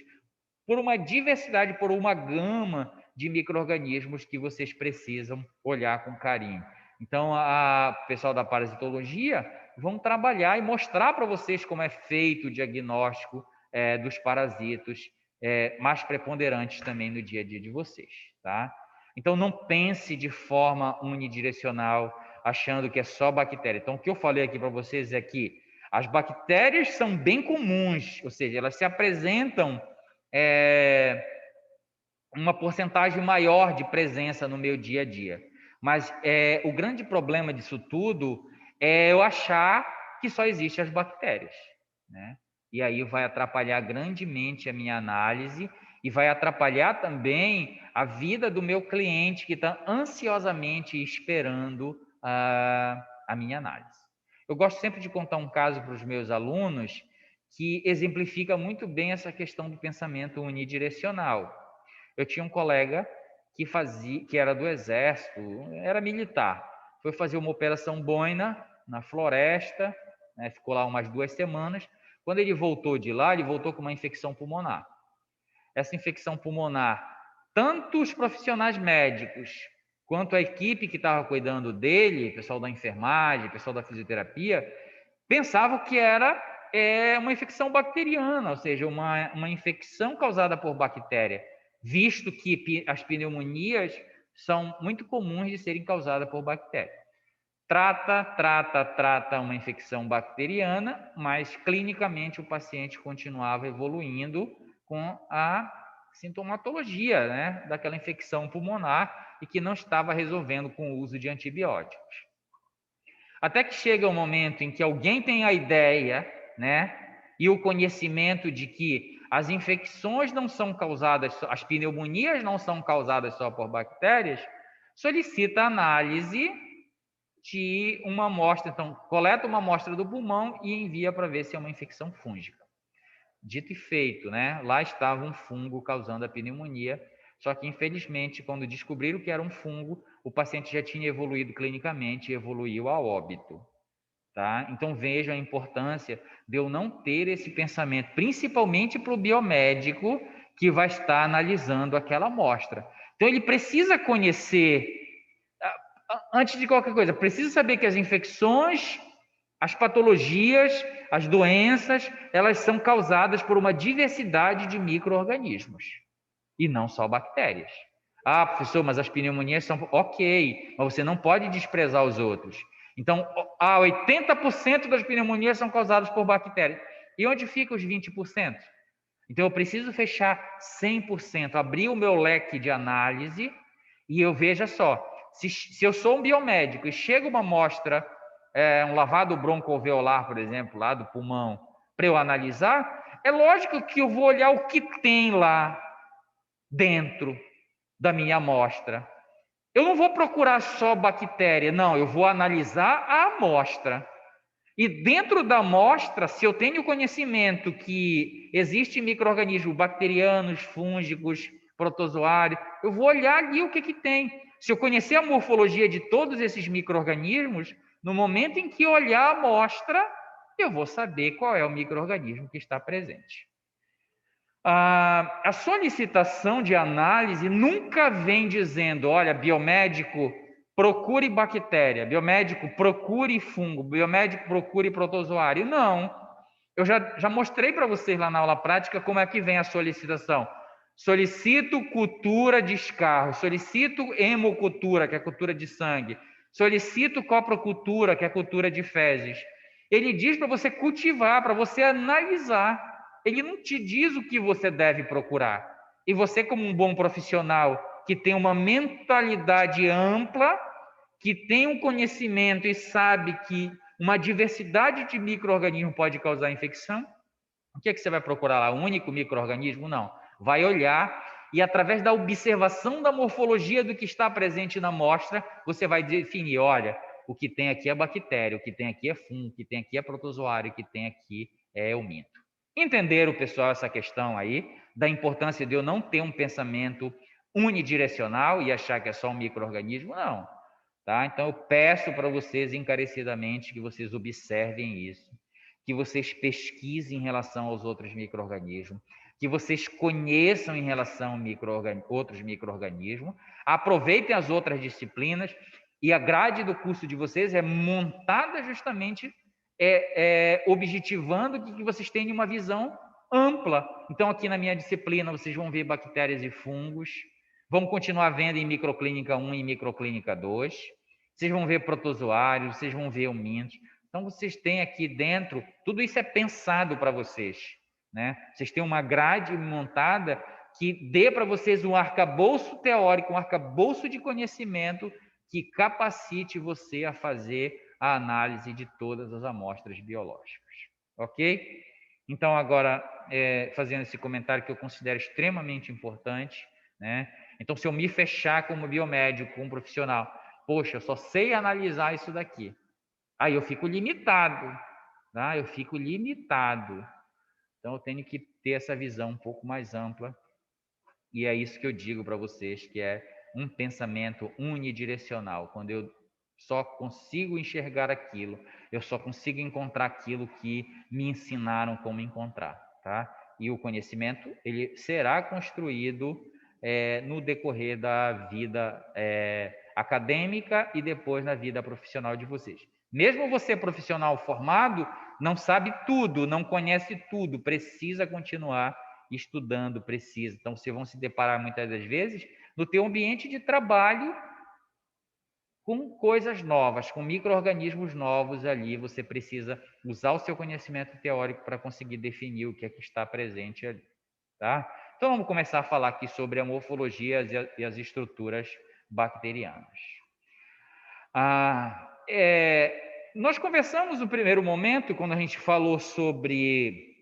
por uma diversidade, por uma gama de micro-organismos que vocês precisam olhar com carinho. Então, o pessoal da parasitologia vão trabalhar e mostrar para vocês como é feito o diagnóstico dos parasitos mais preponderantes também no dia a dia de vocês, tá? Então, não pense de forma unidirecional, achando que é só bactéria. Então, o que eu falei aqui para vocês é que as bactérias são bem comuns, ou seja, elas se apresentam uma porcentagem maior de presença no meu dia a dia. Mas o grande problema disso tudo é eu achar que só existem as bactérias, né? E aí vai atrapalhar grandemente a minha análise e vai atrapalhar também a vida do meu cliente que está ansiosamente esperando a minha análise. Eu gosto sempre de contar um caso para os meus alunos que exemplifica muito bem essa questão do pensamento unidirecional. Eu tinha um colega que era do Exército, era militar, foi fazer uma operação boina na floresta, né, ficou lá umas 2 semanas. Quando ele voltou de lá, ele voltou com uma infecção pulmonar. Essa infecção pulmonar, tanto os profissionais médicos quanto a equipe que estava cuidando dele, pessoal da enfermagem, pessoal da fisioterapia, pensavam que era uma infecção bacteriana, ou seja, uma infecção causada por bactéria, visto que as pneumonias são muito comuns de serem causadas por bactéria. Trata uma infecção bacteriana, mas clinicamente o paciente continuava evoluindo com a sintomatologia, né, daquela infecção pulmonar e que não estava resolvendo com o uso de antibióticos. Até que chega um momento em que alguém tem a ideia, né, e o conhecimento de que as infecções não são causadas, as pneumonias não são causadas só por bactérias, solicita análise de uma amostra. Então, coleta uma amostra do pulmão e envia para ver se é uma infecção fúngica. Dito e feito, né? Lá estava um fungo causando a pneumonia, só que, infelizmente, quando descobriram que era um fungo, o paciente já tinha evoluído clinicamente e evoluiu a óbito. Tá? Então, vejam a importância de eu não ter esse pensamento, principalmente para o biomédico que vai estar analisando aquela amostra. Então, ele precisa conhecer, antes de qualquer coisa, precisa saber que as infecções, as patologias, as doenças, elas são causadas por uma diversidade de micro-organismos, e não só bactérias. Ah, professor, mas as pneumonias são ok, mas você não pode desprezar os outros. Então, 80% das pneumonias são causadas por bactérias. E onde fica os 20%? Então, eu preciso fechar 100%, abrir o meu leque de análise e eu veja só, se eu sou um biomédico e chega uma amostra, um lavado broncoalveolar, por exemplo, lá do pulmão, para eu analisar, é lógico que eu vou olhar o que tem lá dentro da minha amostra. Eu não vou procurar só bactéria, não, eu vou analisar a amostra. E dentro da amostra, se eu tenho conhecimento que existem micro-organismos bacterianos, fúngicos, protozoários, eu vou olhar ali o que tem. Se eu conhecer a morfologia de todos esses micro-organismos, no momento em que eu olhar a amostra, eu vou saber qual é o micro-organismo que está presente. A solicitação de análise nunca vem dizendo, olha, biomédico, procure bactéria, biomédico, procure fungo, biomédico, procure protozoário. Não. Eu já mostrei para vocês lá na aula prática como é que vem a solicitação. solicito cultura de escarro, solicito hemocultura, que é a cultura de sangue, solicito coprocultura, que é a cultura de fezes. Ele diz para você cultivar, para você analisar. Ele não te diz o que você deve procurar. E você, como um bom profissional que tem uma mentalidade ampla, que tem um conhecimento e sabe que uma diversidade de micro-organismos pode causar infecção, o que é que você vai procurar lá? O único micro-organismo? Não. Vai olhar e, através da observação da morfologia do que está presente na amostra, você vai definir, olha, o que tem aqui é bactéria, o que tem aqui é fungo, o que tem aqui é protozoário, o que tem aqui é euminto. Entenderam, pessoal, essa questão aí, da importância de eu não ter um pensamento unidirecional e achar que é só um micro-organismo? Não. Tá? Então, eu peço para vocês encarecidamente que vocês observem isso, que vocês pesquisem em relação aos outros micro-organismos, que vocês conheçam em relação a outros micro-organismos, aproveitem as outras disciplinas, e a grade do curso de vocês é montada justamente objetivando que vocês tenham uma visão ampla. Então, aqui na minha disciplina, vocês vão ver bactérias e fungos, vão continuar vendo em microclínica 1 e microclínica 2, vocês vão ver protozoários, vocês vão ver eumintos. Então, vocês têm aqui dentro, tudo isso é pensado para vocês, né? Vocês têm uma grade montada que dê para vocês um arcabouço teórico, um arcabouço de conhecimento que capacite você a fazer a análise de todas as amostras biológicas, ok? Então, agora, fazendo esse comentário que eu considero extremamente importante, né? Então, se eu me fechar como biomédico, como profissional, poxa, eu só sei analisar isso daqui. Aí eu fico limitado, tá? Eu fico limitado. Então, eu tenho que ter essa visão um pouco mais ampla. E é isso que eu digo para vocês, que é um pensamento unidirecional. Quando eu só consigo enxergar aquilo, eu só consigo encontrar aquilo que me ensinaram como encontrar, tá? E o conhecimento, ele será construído no decorrer da vida acadêmica e depois na vida profissional de vocês. Mesmo você profissional formado, não sabe tudo, não conhece tudo, precisa continuar estudando, precisa. Então, vocês vão se deparar muitas das vezes no teu ambiente de trabalho com coisas novas, com micro-organismos novos ali. Você precisa usar o seu conhecimento teórico para conseguir definir o que é que está presente ali, tá? Então, vamos começar a falar aqui sobre a morfologia e as estruturas bacterianas. Nós conversamos no primeiro momento, quando a gente falou sobre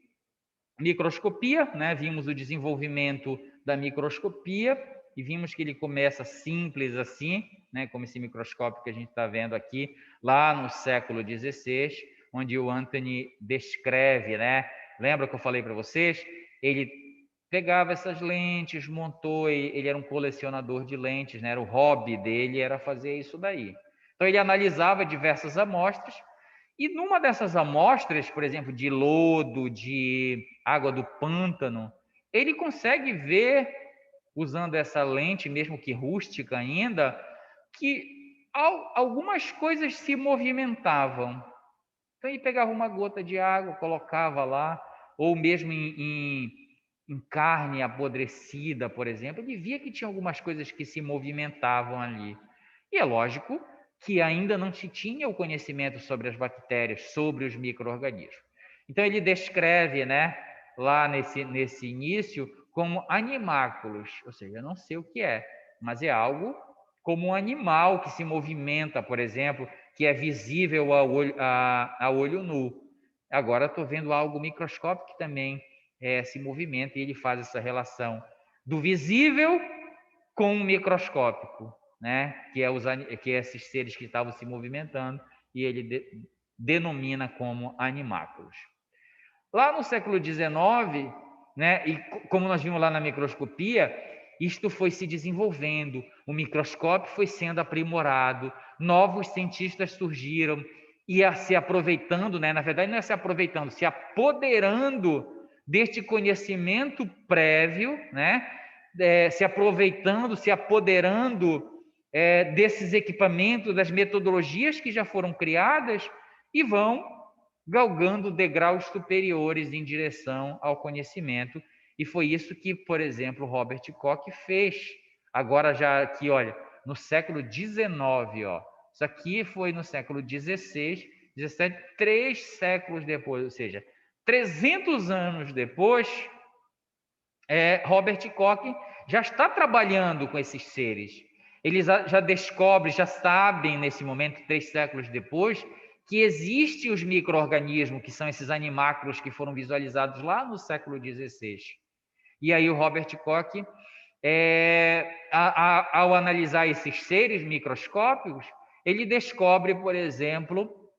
microscopia, né? Vimos o desenvolvimento da microscopia e vimos que ele começa simples assim, né? Como esse microscópio que a gente está vendo aqui, lá no século XVI, onde o Anthony descreve, né? Lembra que eu falei para vocês? Ele pegava essas lentes, montou, ele era um colecionador de lentes, né? Era o hobby dele, era fazer isso daí. Então, ele analisava diversas amostras, e numa dessas amostras, por exemplo, de lodo, de água do pântano, ele consegue ver, usando essa lente, mesmo que rústica ainda, que algumas coisas se movimentavam. Então, ele pegava uma gota de água, colocava lá, ou mesmo em carne apodrecida, por exemplo, ele via que tinha algumas coisas que se movimentavam ali. E é lógico que ainda não se tinha o conhecimento sobre as bactérias, sobre os micro-organismos. Então, ele descreve, né, lá nesse início, como animáculos, ou seja, eu não sei o que é, mas é algo como um animal que se movimenta, por exemplo, que é visível a olho nu. Agora estou vendo algo microscópico que também se movimenta, e ele faz essa relação do visível com o microscópico, né? Que é esses seres que estavam se movimentando, e ele denomina como animáculos. Lá no século XIX, né? E como nós vimos lá na microscopia, isto foi se desenvolvendo, o microscópio foi sendo aprimorado, novos cientistas surgiram e se aproveitando, né? Na verdade, não é se aproveitando, se apoderando deste conhecimento prévio, né? Se aproveitando, se apoderando desses equipamentos, das metodologias que já foram criadas, e vão galgando degraus superiores em direção ao conhecimento. E foi isso que, por exemplo, Robert Koch fez. Agora já aqui, olha, no século XIX, ó. Isso aqui foi no século XVI, 17, 3 séculos depois, ou seja, 300 anos depois, Robert Koch já está trabalhando com esses seres. Eles já descobrem, já sabem nesse momento, 3 séculos depois, que existem os micro-organismos, que são esses animáculos que foram visualizados lá no século XVI. E aí o Robert Koch, ao analisar esses seres microscópicos, ele descobre, por exemplo,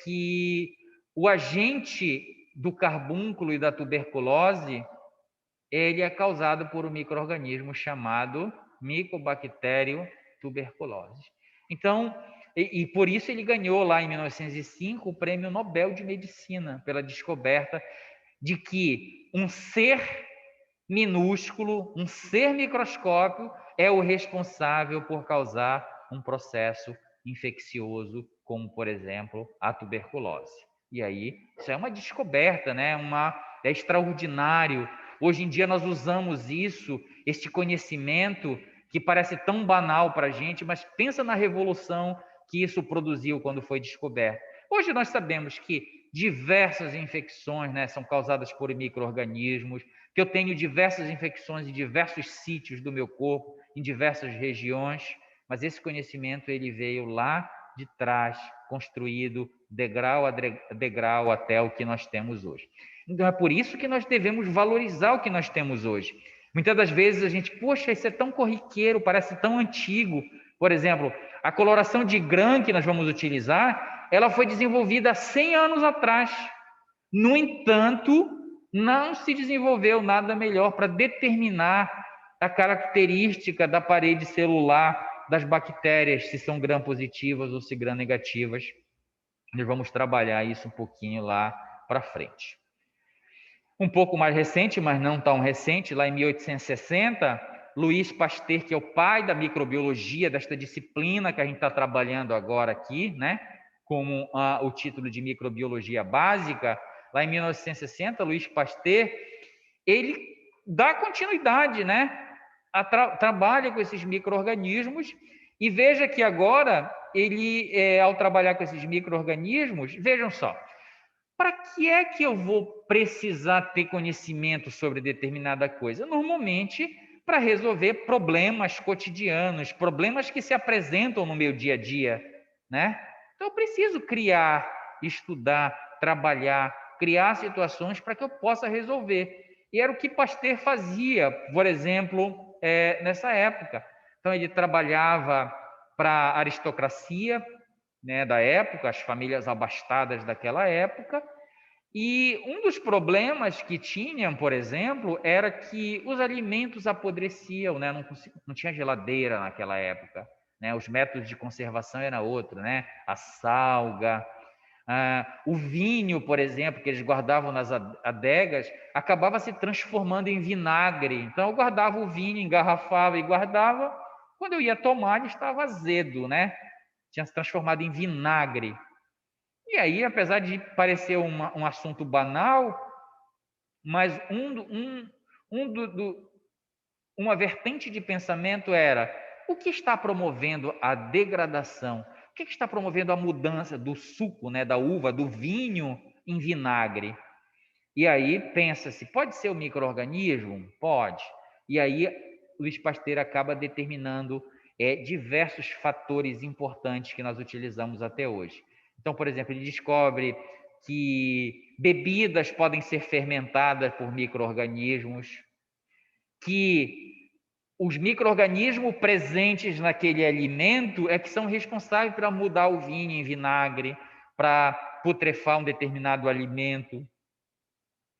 que o agente do carbúnculo e da tuberculose, ele é causado por um micro-organismo chamado Mycobacterium tuberculose. Então, e por isso ele ganhou lá em 1905 o Prêmio Nobel de Medicina, pela descoberta de que um ser minúsculo, um ser microscópico, é o responsável por causar um processo infeccioso, como, por exemplo, a tuberculose. E aí, isso é uma descoberta, né? É extraordinário. Hoje em dia nós usamos isso, este conhecimento que parece tão banal para a gente, mas pensa na revolução que isso produziu quando foi descoberto. Hoje nós sabemos que diversas infecções, né, são causadas por micro-organismos, que eu tenho diversas infecções em diversos sítios do meu corpo, em diversas regiões, mas esse conhecimento ele veio lá de trás, construído degrau a degrau até o que nós temos hoje. Então é por isso que nós devemos valorizar o que nós temos hoje. Muitas das vezes a gente, poxa, isso é tão corriqueiro, parece tão antigo. Por exemplo, a coloração de grã que nós vamos utilizar, ela foi desenvolvida há 100 anos atrás. No entanto, não se desenvolveu nada melhor para determinar a característica da parede celular das bactérias, se são gram-positivas ou se gram-negativas. Nós vamos trabalhar isso um pouquinho lá para frente. Um pouco mais recente, mas não tão recente, lá em 1860, Louis Pasteur, que é o pai da microbiologia, desta disciplina que a gente está trabalhando agora aqui, né, como o título de microbiologia básica, lá em 1960, Louis Pasteur, ele dá continuidade, né, trabalha com esses micro-organismos, e veja que agora, ele, ao trabalhar com esses micro-organismos, vejam só, para que é que eu vou precisar ter conhecimento sobre determinada coisa? Normalmente, para resolver problemas cotidianos, problemas que se apresentam no meu dia a dia, né? Então, eu preciso criar, estudar, trabalhar, criar situações para que eu possa resolver. E era o que Pasteur fazia, por exemplo, nessa época. Então, ele trabalhava para a aristocracia, né, da época, as famílias abastadas daquela época, e um dos problemas que tinham, por exemplo, era que os alimentos apodreciam, né? Não tinha geladeira naquela época, né? Os métodos de conservação eram outros, né? A salga, o vinho, por exemplo, que eles guardavam nas adegas, acabava se transformando em vinagre. Então, eu guardava o vinho, engarrafava e guardava. Quando eu ia tomar, ele estava azedo, né? Tinha se transformado em vinagre. E aí, apesar de parecer um assunto banal, mas uma vertente de pensamento era: o que está promovendo a degradação? O que está promovendo a mudança do suco, né, da uva, do vinho em vinagre? E aí pensa-se, pode ser o micro-organismo? Pode. E aí Luiz Pasteur acaba determinando diversos fatores importantes que nós utilizamos até hoje. Então, por exemplo, ele descobre que bebidas podem ser fermentadas por micro-organismos, que os micro-organismos presentes naquele alimento é que são responsáveis para mudar o vinho em vinagre, para putrefar um determinado alimento.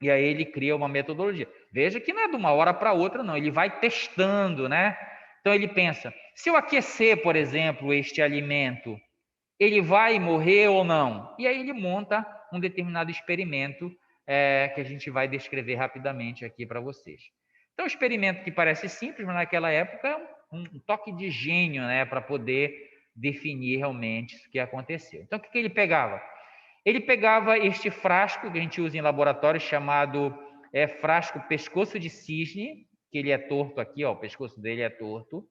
E aí ele cria uma metodologia. Veja que não é de uma hora para outra, não. Ele vai testando, né? Então ele pensa, se eu aquecer, por exemplo, este alimento, ele vai morrer ou não? E aí ele monta um determinado experimento que a gente vai descrever rapidamente aqui para vocês. Então, um experimento que parece simples, mas naquela época é um toque de gênio, né, para poder definir realmente o que aconteceu. Então, o que ele pegava? Ele pegava este frasco que a gente usa em laboratório chamado é frasco pescoço de cisne, que ele é torto aqui, ó, o pescoço dele é torto.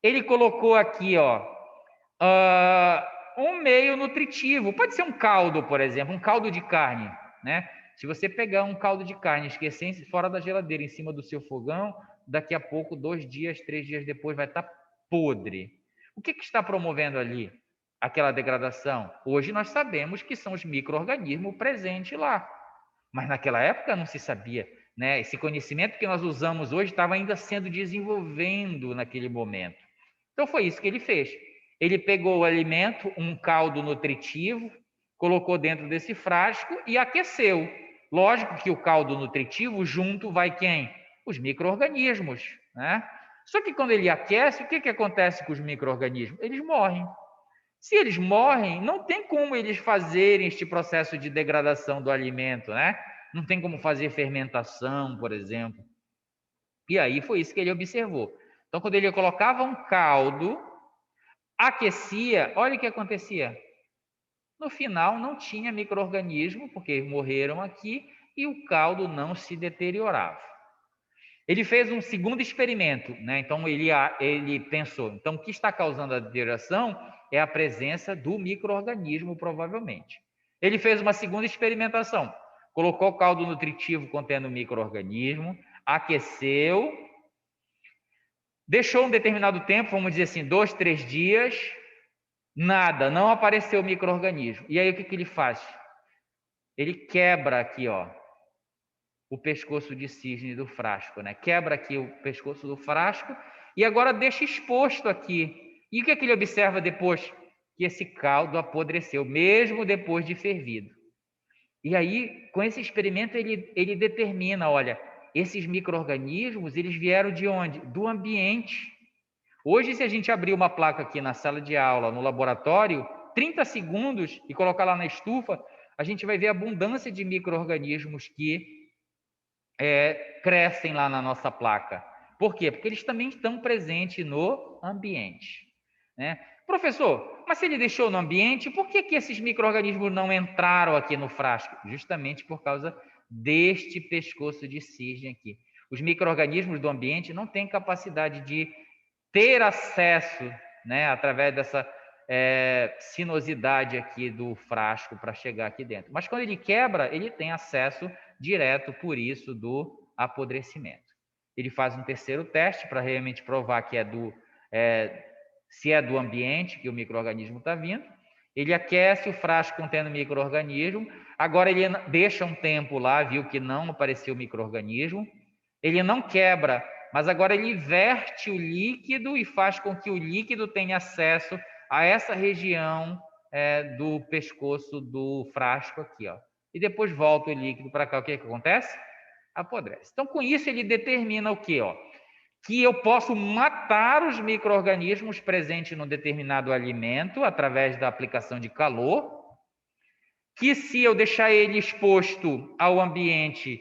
Ele colocou aqui, ó, um meio nutritivo. Pode ser um caldo, por exemplo, um caldo de carne, né? Se você pegar um caldo de carne, esquecer fora da geladeira, em cima do seu fogão, daqui a pouco, 2 dias, 3 dias depois, vai estar podre. O que está promovendo ali aquela degradação? Hoje nós sabemos que são os micro-organismos presentes lá. Mas naquela época não se sabia, né? Esse conhecimento que nós usamos hoje estava ainda sendo desenvolvendo naquele momento. Então foi isso que ele fez. Ele pegou o alimento, um caldo nutritivo, colocou dentro desse frasco e aqueceu. Lógico que o caldo nutritivo junto vai quem? Os micro-organismos, né? Só que quando ele aquece, o que acontece com os micro-organismos? Eles morrem. Se eles morrem, não tem como eles fazerem este processo de degradação do alimento, né? Não tem como fazer fermentação, por exemplo. E aí foi isso que ele observou. Então, quando ele colocava um caldo, aquecia, olha o que acontecia. No final, não tinha micro-organismo, porque morreram aqui, e o caldo não se deteriorava. Ele fez um segundo experimento, né? Então, ele pensou, então, o que está causando a deterioração é a presença do micro-organismo, provavelmente. Ele fez uma segunda experimentação, colocou caldo nutritivo contendo micro-organismo, aqueceu, deixou um determinado tempo, vamos dizer assim, 2, 3 dias, nada, não apareceu micro-organismo. E aí, o que ele faz? Ele quebra aqui, ó, o pescoço de cisne do frasco, né? Quebra aqui o pescoço do frasco e agora deixa exposto aqui. E o que ele observa depois? Que esse caldo apodreceu, mesmo depois de fervido. E aí, com esse experimento, ele determina, olha, esses micro-organismos, eles vieram de onde? Do ambiente. Hoje, se a gente abrir uma placa aqui na sala de aula, no laboratório, 30 segundos e colocar lá na estufa, a gente vai ver a abundância de micro-organismos que crescem lá na nossa placa. Por quê? Porque eles também estão presentes no ambiente, né? Professor, mas se ele deixou no ambiente, por que esses micro-organismos não entraram aqui no frasco? Justamente por causa deste pescoço de cisne aqui. Os micro-organismos do ambiente não têm capacidade de ter acesso, né, através dessa sinuosidade aqui do frasco para chegar aqui dentro. Mas quando ele quebra, ele tem acesso direto, por isso, do apodrecimento. Ele faz um terceiro teste para realmente provar que se é do ambiente que o micro-organismo está vindo. Ele aquece o frasco contendo micro-organismo. Agora ele deixa um tempo lá, viu que não apareceu micro-organismo. Ele não quebra, mas agora ele verte o líquido e faz com que o líquido tenha acesso a essa região do pescoço do frasco aqui, ó. E depois volta o líquido para cá. O que acontece? Apodrece. Então, com isso, ele determina o quê? Ó? Que eu posso matar os micro-organismos presentes num determinado alimento através da aplicação de calor, que se eu deixar ele exposto ao ambiente,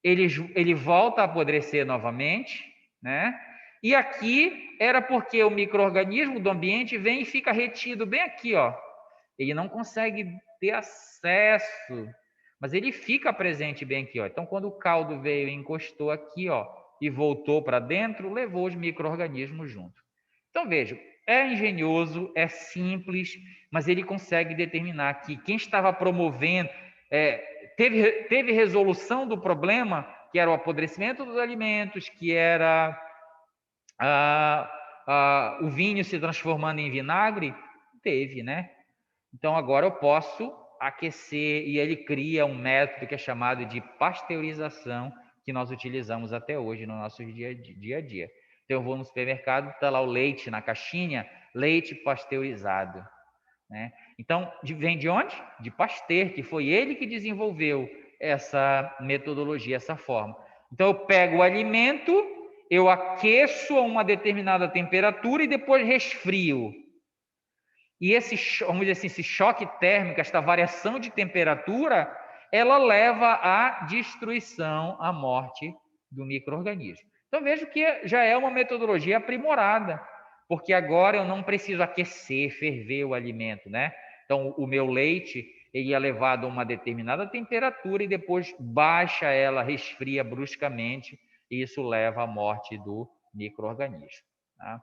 ele volta a apodrecer novamente, né? E aqui era porque o micro-organismo do ambiente vem e fica retido bem aqui, ó. Ele não consegue ter acesso, mas ele fica presente bem aqui, ó. Então, quando o caldo veio e encostou aqui, ó, e voltou para dentro, levou os micro-organismos junto. Então, veja, é engenhoso, é simples, mas ele consegue determinar que quem estava promovendo, teve resolução do problema, que era o apodrecimento dos alimentos, que era o vinho se transformando em vinagre, teve, né? Então, agora eu posso aquecer, e ele cria um método que é chamado de pasteurização, que nós utilizamos até hoje no nosso dia a dia. Então, eu vou no supermercado, está lá o leite na caixinha, leite pasteurizado, né? Então, vem de onde? De Pasteur, que foi ele que desenvolveu essa metodologia, essa forma. Então, eu pego o alimento, eu aqueço a uma determinada temperatura e depois resfrio. E vamos dizer assim, esse choque térmico, esta variação de temperatura, ela leva à destruição, à morte do micro-organismo. Então, vejo que já é uma metodologia aprimorada, porque agora eu não preciso aquecer, ferver o alimento, né? Então, o meu leite, ele é levado a uma determinada temperatura e depois baixa ela, resfria bruscamente, e isso leva à morte do micro-organismo. Tá?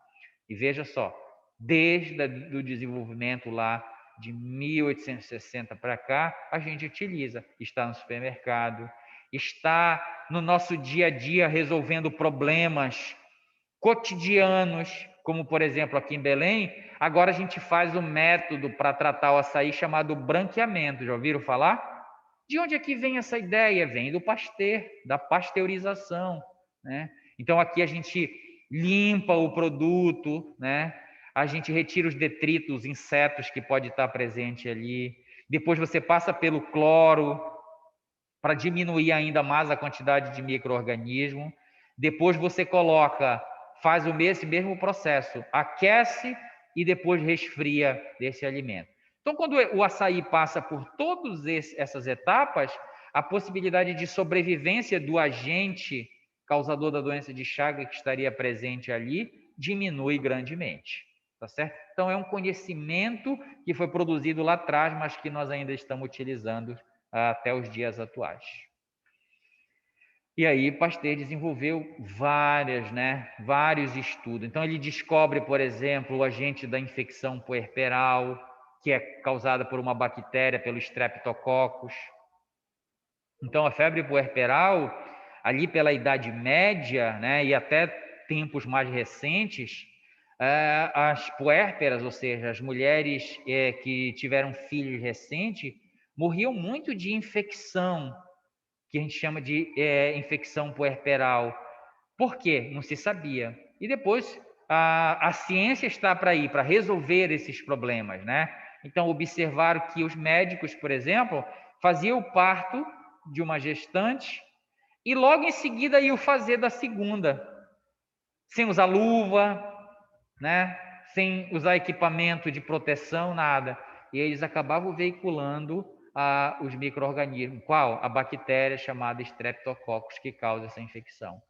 E veja só, desde o desenvolvimento lá de 1860 para cá, a gente utiliza, está no supermercado, está no nosso dia a dia resolvendo problemas cotidianos, como por exemplo aqui em Belém, agora a gente faz um método para tratar o açaí chamado branqueamento. Já ouviram falar? De onde é que vem essa ideia? Vem do Pasteur, da pasteurização, né? Então aqui a gente limpa o produto, né? A gente retira os detritos, insetos que pode estar presente ali. Depois você passa pelo cloro para diminuir ainda mais a quantidade de micro-organismo. Depois você coloca, faz esse mesmo processo, aquece e depois resfria desse alimento. Então, quando o açaí passa por todas essas etapas, a possibilidade de sobrevivência do agente causador da doença de Chagas que estaria presente ali diminui grandemente. Tá certo? Então, é um conhecimento que foi produzido lá atrás, mas que nós ainda estamos utilizando até os dias atuais. E aí Pasteur desenvolveu vários estudos. Então ele descobre, por exemplo, o agente da infecção puerperal, que é causada por uma bactéria, pelo Streptococcus. Então a febre puerperal, ali pela Idade Média, né, e até tempos mais recentes, as puérperas, ou seja, as mulheres que tiveram filhos recentes, morriam muito de infecção, que a gente chama de infecção puerperal. Por quê? Não se sabia. E depois a ciência está para resolver esses problemas, né? Então observaram que os médicos, por exemplo, faziam o parto de uma gestante e logo em seguida iam fazer da segunda, sem usar luva, né? Sem usar equipamento de proteção, nada. E eles acabavam veiculando os micro-organismos. Qual? A bactéria chamada Streptococcus, que causa essa infecção.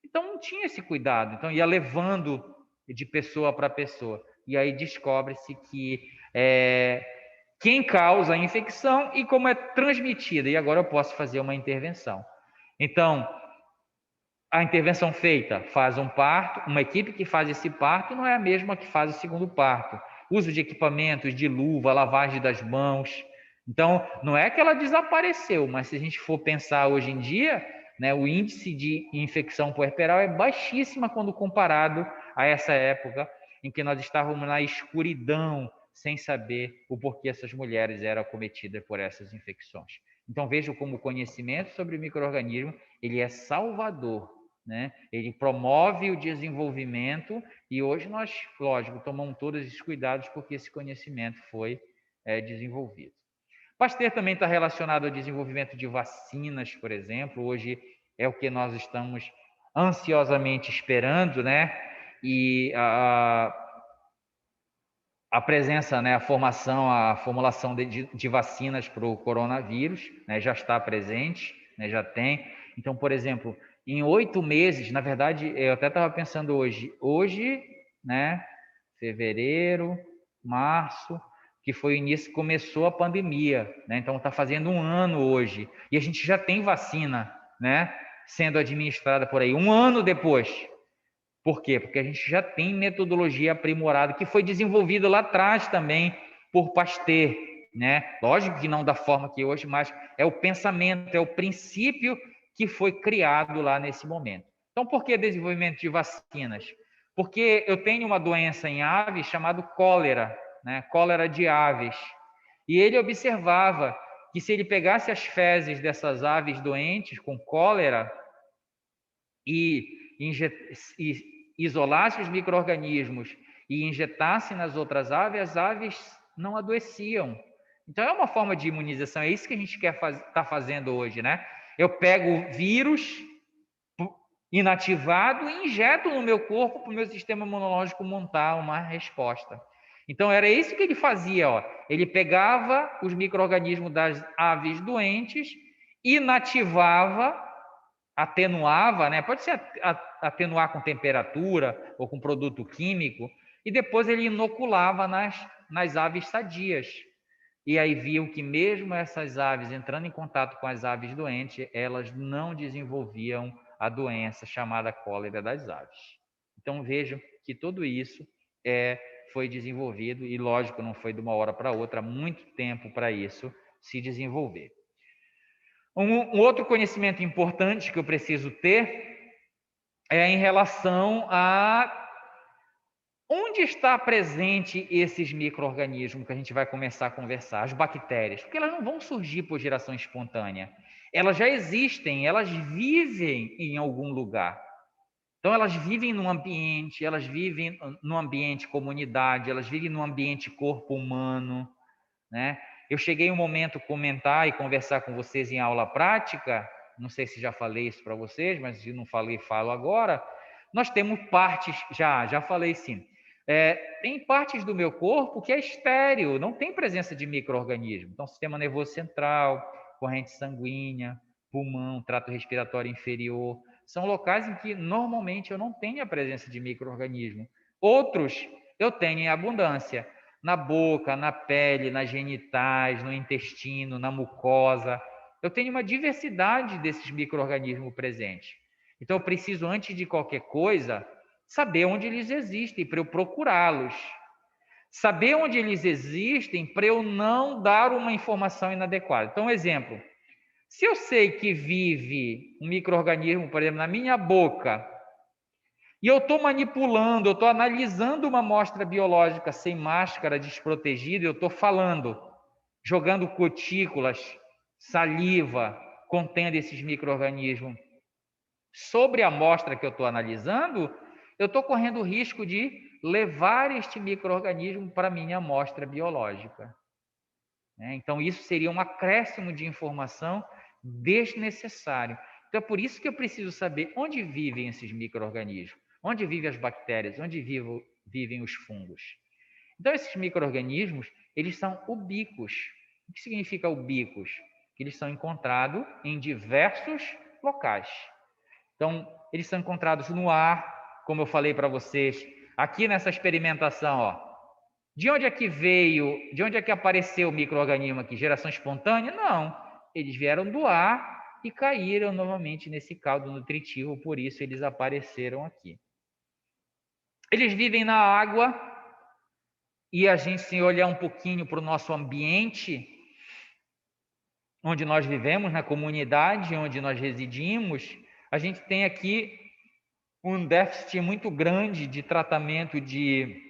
Então, não tinha esse cuidado. Então, ia levando de pessoa para pessoa. E aí descobre-se que quem causa a infecção e como é transmitida. E agora eu posso fazer uma intervenção. Então, a intervenção feita faz um parto, uma equipe que faz esse parto não é a mesma que faz o segundo parto. Uso de equipamentos, de luva, lavagem das mãos. Então, não é que ela desapareceu, mas se a gente for pensar hoje em dia, né, o índice de infecção puerperal é baixíssima quando comparado a essa época em que nós estávamos na escuridão, sem saber o porquê essas mulheres eram acometidas por essas infecções. Então, vejo como o conhecimento sobre o micro-organismo, ele é salvador, né? Ele promove o desenvolvimento e hoje nós, lógico, tomamos todos esses cuidados porque esse conhecimento foi desenvolvido. Pasteur também está relacionado ao desenvolvimento de vacinas, por exemplo. Hoje é o que nós estamos ansiosamente esperando, né? E a presença, né, a formulação de vacinas para o coronavírus, né, já está presente, né, já tem. Então, por exemplo, em 8 meses, na verdade, eu até estava pensando hoje, né, fevereiro, março, que foi o início, começou a pandemia, né, então está fazendo 1 ano hoje, e a gente já tem vacina, né, sendo administrada por aí, 1 ano depois. Por quê? Porque a gente já tem metodologia aprimorada, que foi desenvolvida lá atrás também por Pasteur, né? Lógico que não da forma que hoje, mas é o pensamento, é o princípio que foi criado lá nesse momento. Então, por que desenvolvimento de vacinas? Porque eu tenho uma doença em aves chamada cólera, né? Cólera de aves. E ele observava que se ele pegasse as fezes dessas aves doentes com cólera e isolasse os micro-organismos e injetasse nas outras aves, as aves não adoeciam. Então, é uma forma de imunização, é isso que a gente quer tá fazendo hoje, né? Eu pego o vírus inativado e injeto no meu corpo para o meu sistema imunológico montar uma resposta. Então, era isso que ele fazia, ó. Ele pegava os micro-organismos das aves doentes, inativava, atenuava, né? Pode ser atenuar com temperatura ou com produto químico, e depois ele inoculava nas aves sadias. e aí viu que mesmo essas aves entrando em contato com as aves doentes, elas não desenvolviam a doença chamada cólera das aves. Então vejam que tudo isso foi desenvolvido, e lógico, não foi de uma hora para outra, há muito tempo para isso se desenvolver. Um outro conhecimento importante que eu preciso ter é em relação a onde está presente esses micro-organismos que a gente vai começar a conversar, as bactérias, porque elas não vão surgir por geração espontânea. Elas já existem, elas vivem em algum lugar. Então, elas vivem no ambiente, elas vivem no ambiente comunidade, elas vivem no ambiente corpo humano, né? Eu cheguei um momento a comentar e conversar com vocês em aula prática, não sei se já falei isso para vocês, mas se não falei, falo agora. Nós temos partes, já falei sim, tem partes do meu corpo que é estéril, não tem presença de micro-organismo. Então, sistema nervoso central, corrente sanguínea, pulmão, trato respiratório inferior, são locais em que normalmente eu não tenho a presença de micro-organismo. Outros eu tenho em abundância, na boca, na pele, nas genitais, no intestino, na mucosa. Eu tenho uma diversidade desses micro-organismos presentes. Então, eu preciso, antes de qualquer coisa, saber onde eles existem para eu procurá-los. Saber onde eles existem para eu não dar uma informação inadequada. Então, um exemplo. Se eu sei que vive um micro-organismo, por exemplo, na minha boca, e eu estou manipulando, eu estou analisando uma amostra biológica sem máscara, desprotegida, eu estou falando, jogando cutículas, saliva, contendo esses micro-organismos sobre a amostra que eu estou analisando, eu estou correndo o risco de levar este micro-organismo para a minha amostra biológica. Então, isso seria um acréscimo de informação desnecessário. Então, é por isso que eu preciso saber onde vivem esses micro-organismos, onde vivem as bactérias, onde vivem os fungos. Então, esses micro-organismos, eles são ubíquos. O que significa ubíquos? Que eles são encontrados em diversos locais. Então, eles são encontrados no ar, como eu falei para vocês, aqui nessa experimentação, ó. De onde é que veio, de onde é que apareceu o micro-organismo aqui? Geração espontânea? Não. Eles vieram do ar e caíram novamente nesse caldo nutritivo, por isso eles apareceram aqui. Eles vivem na água, e a gente, se olhar um pouquinho para o nosso ambiente, onde nós vivemos, na comunidade onde nós residimos, a gente tem aqui um déficit muito grande de tratamento de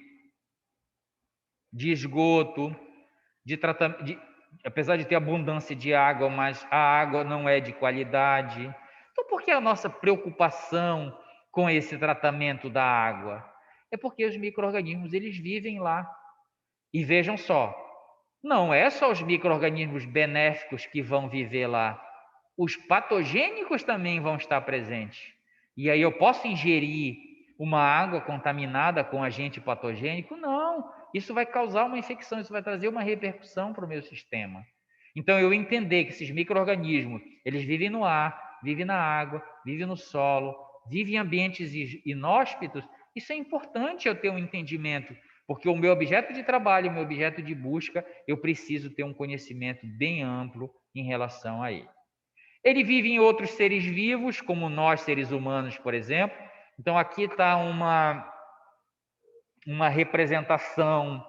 esgoto, apesar de ter abundância de água, mas a água não é de qualidade. Então, por que a nossa preocupação com esse tratamento da água? É porque os micro-organismos, eles vivem lá. E vejam só, não é só os micro-organismos benéficos que vão viver lá, os patogênicos também vão estar presentes. E aí eu posso ingerir uma água contaminada com agente patogênico? Não, isso vai causar uma infecção, isso vai trazer uma repercussão para o meu sistema. Então, eu entender que esses micro-organismos, eles vivem no ar, vivem na água, vivem no solo, vivem em ambientes inóspitos, isso é importante eu ter um entendimento, porque o meu objeto de trabalho, o meu objeto de busca, eu preciso ter um conhecimento bem amplo em relação a ele. Ele vive em outros seres vivos, como nós, seres humanos, por exemplo. Então, aqui está uma representação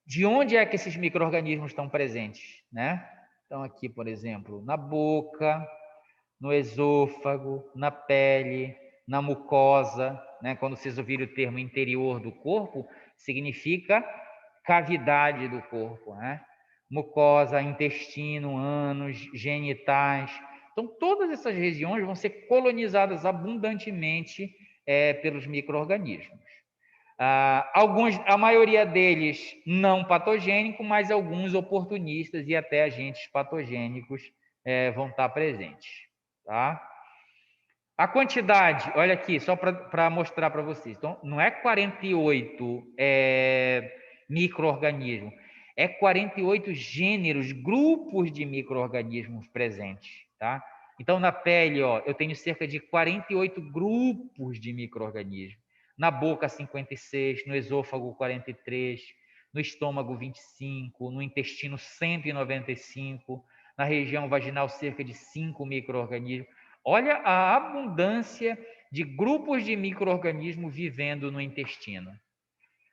de onde é que esses micro-organismos estão presentes, né? Então, aqui, por exemplo, na boca, no esôfago, na pele, na mucosa, né? Quando vocês ouvirem o termo interior do corpo, significa cavidade do corpo, né? Mucosa, intestino, ânos, genitais. Então, todas essas regiões vão ser colonizadas abundantemente pelos micro-organismos. A maioria deles não patogênicos, mas alguns oportunistas e até agentes patogênicos vão estar presentes. Tá? A quantidade, olha aqui, só para mostrar para vocês. Então, não é 48 micro-organismos, é 48 gêneros, grupos de micro-organismos presentes. Tá? Então, na pele, ó, eu tenho cerca de 48 grupos de micro-organismos. Na boca, 56, no esôfago, 43, no estômago 25, no intestino 195, na região vaginal cerca de 5 micro-organismos. Olha a abundância de grupos de micro-organismos vivendo no intestino.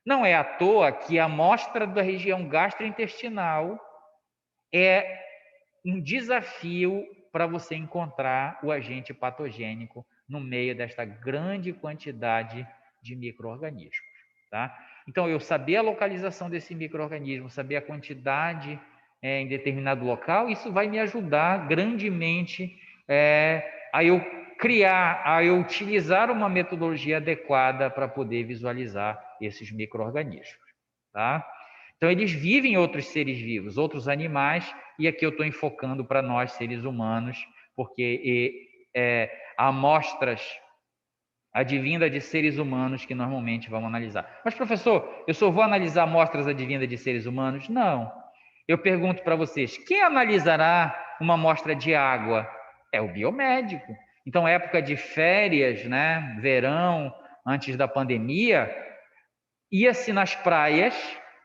Não é à toa que a amostra da região gastrointestinal é um desafio para você encontrar o agente patogênico no meio desta grande quantidade de micro-organismos, tá? Então, eu saber a localização desse micro-organismo, saber a quantidade em determinado local, isso vai me ajudar grandemente a eu criar, a eu utilizar uma metodologia adequada para poder visualizar esses micro-organismos, tá? Então, eles vivem em outros seres vivos, outros animais, e aqui eu estou enfocando para nós, seres humanos, porque amostras advinda de seres humanos que normalmente vamos analisar. Mas, professor, eu só vou analisar amostras advindas de seres humanos? Não. Eu pergunto para vocês, quem analisará uma amostra de água? É o biomédico. Então, época de férias, né, verão, antes da pandemia, ia-se nas praias,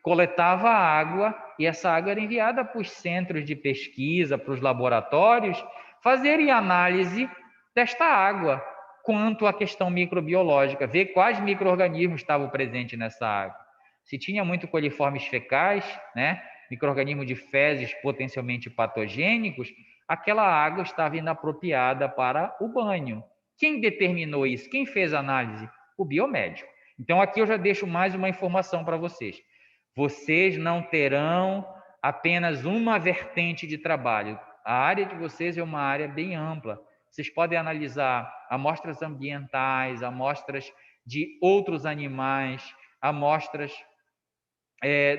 coletava água, e essa água era enviada para os centros de pesquisa, para os laboratórios, fazerem análise desta água, quanto à questão microbiológica, ver quais micro-organismos estavam presentes nessa água. Se tinha muito coliformes fecais, né, micro-organismos de fezes potencialmente patogênicos, aquela água estava inapropriada para o banho. Quem determinou isso? Quem fez a análise? O biomédico. Então, aqui eu já deixo mais uma informação para vocês. Vocês não terão apenas uma vertente de trabalho. A área de vocês é uma área bem ampla. Vocês podem analisar amostras ambientais, amostras de outros animais, amostras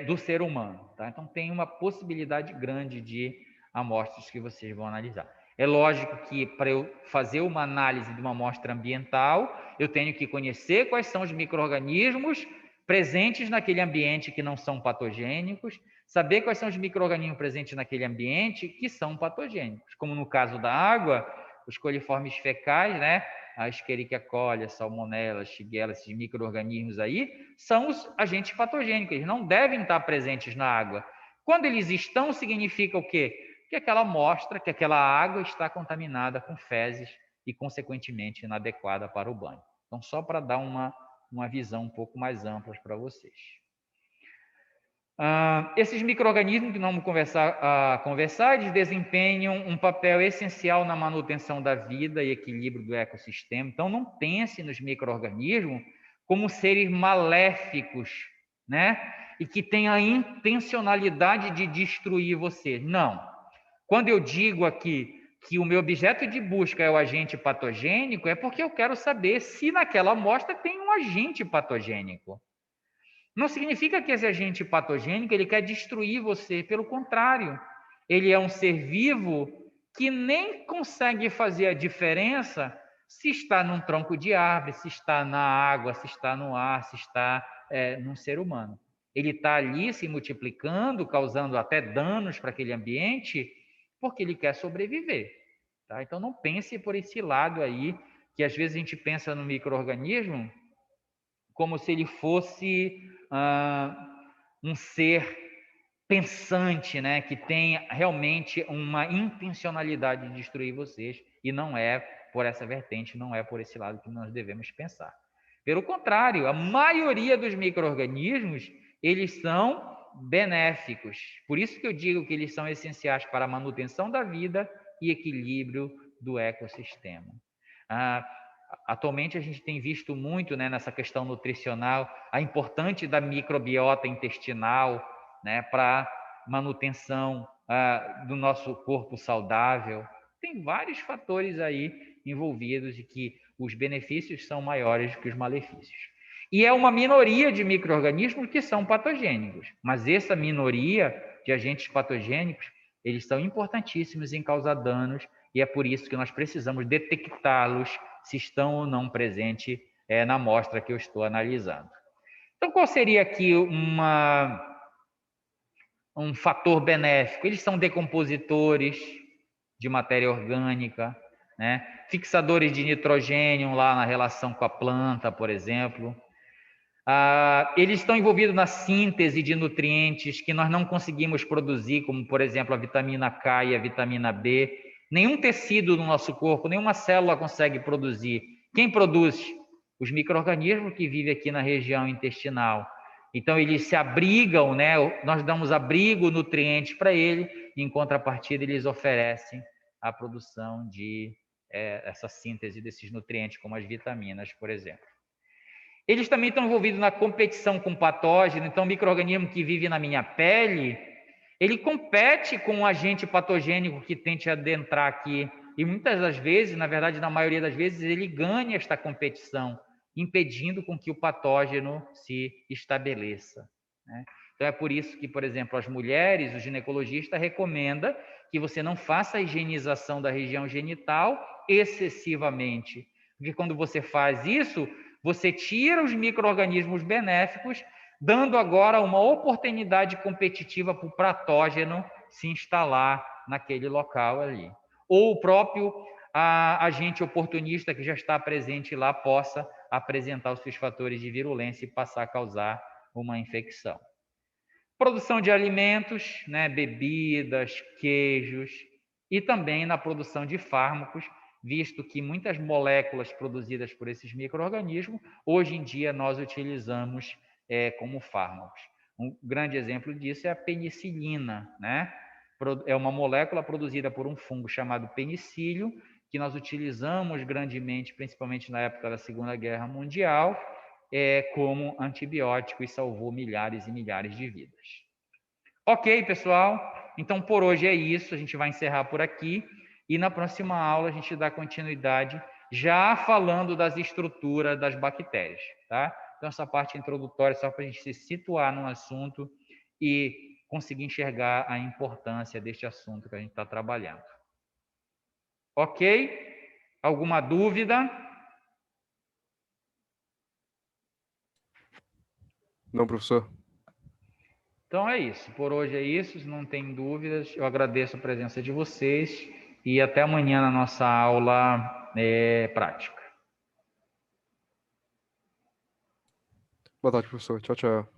do ser humano. Tá? Então, tem uma possibilidade grande de amostras que vocês vão analisar. É lógico que para eu fazer uma análise de uma amostra ambiental, eu tenho que conhecer quais são os micro-organismos presentes naquele ambiente que não são patogênicos, saber quais são os micro-organismos presentes naquele ambiente que são patogênicos, como no caso da água, os coliformes fecais, né? A Escherichia coli, a Salmonella, a Shigella, esses micro-organismos aí, são os agentes patogênicos, eles não devem estar presentes na água. Quando eles estão, significa o quê? Que aquela amostra, que aquela água está contaminada com fezes e, consequentemente, inadequada para o banho. Então, só para dar uma visão um pouco mais ampla para vocês. Esses micro-organismos que nós vamos conversar, eles desempenham um papel essencial na manutenção da vida e equilíbrio do ecossistema. Então, não pense nos micro-organismos como seres maléficos, né? E que têm a intencionalidade de destruir você. Não. Quando eu digo aqui que o meu objeto de busca é o agente patogênico, é porque eu quero saber se naquela amostra tem um agente patogênico. Não significa que esse agente patogênico ele quer destruir você, pelo contrário, ele é um ser vivo que nem consegue fazer a diferença se está num tronco de árvore, se está na água, se está no ar, se está num ser humano. Ele está ali se multiplicando, causando até danos para aquele ambiente, porque ele quer sobreviver. Tá? Então não pense por esse lado aí, que às vezes a gente pensa no micro-organismo como se ele fosse um ser pensante, né, que tem realmente uma intencionalidade de destruir vocês, e não é por essa vertente, não é por esse lado que nós devemos pensar. Pelo contrário, a maioria dos micro-organismos, eles são benéficos. Por isso que eu digo que eles são essenciais para a manutenção da vida e equilíbrio do ecossistema. Atualmente a gente tem visto muito, né, nessa questão nutricional a importância da microbiota intestinal, né, para manutenção do nosso corpo saudável. Tem vários fatores aí envolvidos e que os benefícios são maiores que os malefícios. E é uma minoria de micro-organismos que são patogênicos, mas essa minoria de agentes patogênicos, eles são importantíssimos em causar danos, e é por isso que nós precisamos detectá-los se estão ou não presentes na amostra que eu estou analisando. Então, qual seria aqui um fator benéfico? Eles são decompositores de matéria orgânica, né? Fixadores de nitrogênio lá na relação com a planta, por exemplo. Eles estão envolvidos na síntese de nutrientes que nós não conseguimos produzir, como, por exemplo, a vitamina K e a vitamina B. Nenhum tecido no nosso corpo, nenhuma célula consegue produzir. Quem produz? Os micro-organismos que vivem aqui na região intestinal. Então, eles se abrigam, né? Nós damos abrigo, nutrientes para ele, e, em contrapartida, eles oferecem a produção de essa síntese desses nutrientes, como as vitaminas, por exemplo. Eles também estão envolvidos na competição com patógeno. Então, o micro-organismo que vive na minha pele, ele compete com um agente patogênico que tente adentrar aqui. E muitas das vezes, na verdade, na maioria das vezes, ele ganha esta competição, impedindo com que o patógeno se estabeleça, né? Então, é por isso que, por exemplo, as mulheres, o ginecologista recomenda que você não faça a higienização da região genital excessivamente. Porque quando você faz isso, você tira os micro-organismos benéficos, dando agora uma oportunidade competitiva para o patógeno se instalar naquele local ali. Ou o próprio agente oportunista que já está presente lá possa apresentar os seus fatores de virulência e passar a causar uma infecção. Produção de alimentos, né, bebidas, queijos, e também na produção de fármacos, visto que muitas moléculas produzidas por esses micro-organismos, hoje em dia nós utilizamos como fármacos. Um grande exemplo disso é a penicilina, né? É uma molécula produzida por um fungo chamado penicílio, que nós utilizamos grandemente, principalmente na época da Segunda Guerra Mundial, como antibiótico e salvou milhares e milhares de vidas. Ok, pessoal? Então, por hoje é isso. A gente vai encerrar por aqui. E na próxima aula a gente dá continuidade já falando das estruturas das bactérias, tá? Então, essa parte introdutória só para a gente se situar no assunto e conseguir enxergar a importância deste assunto que a gente está trabalhando. Ok? Alguma dúvida? Não, professor. Então é isso. Por hoje é isso. Se não tem dúvidas, eu agradeço a presença de vocês e até amanhã na nossa aula prática. Boa tarde, professor. Tchau, tchau.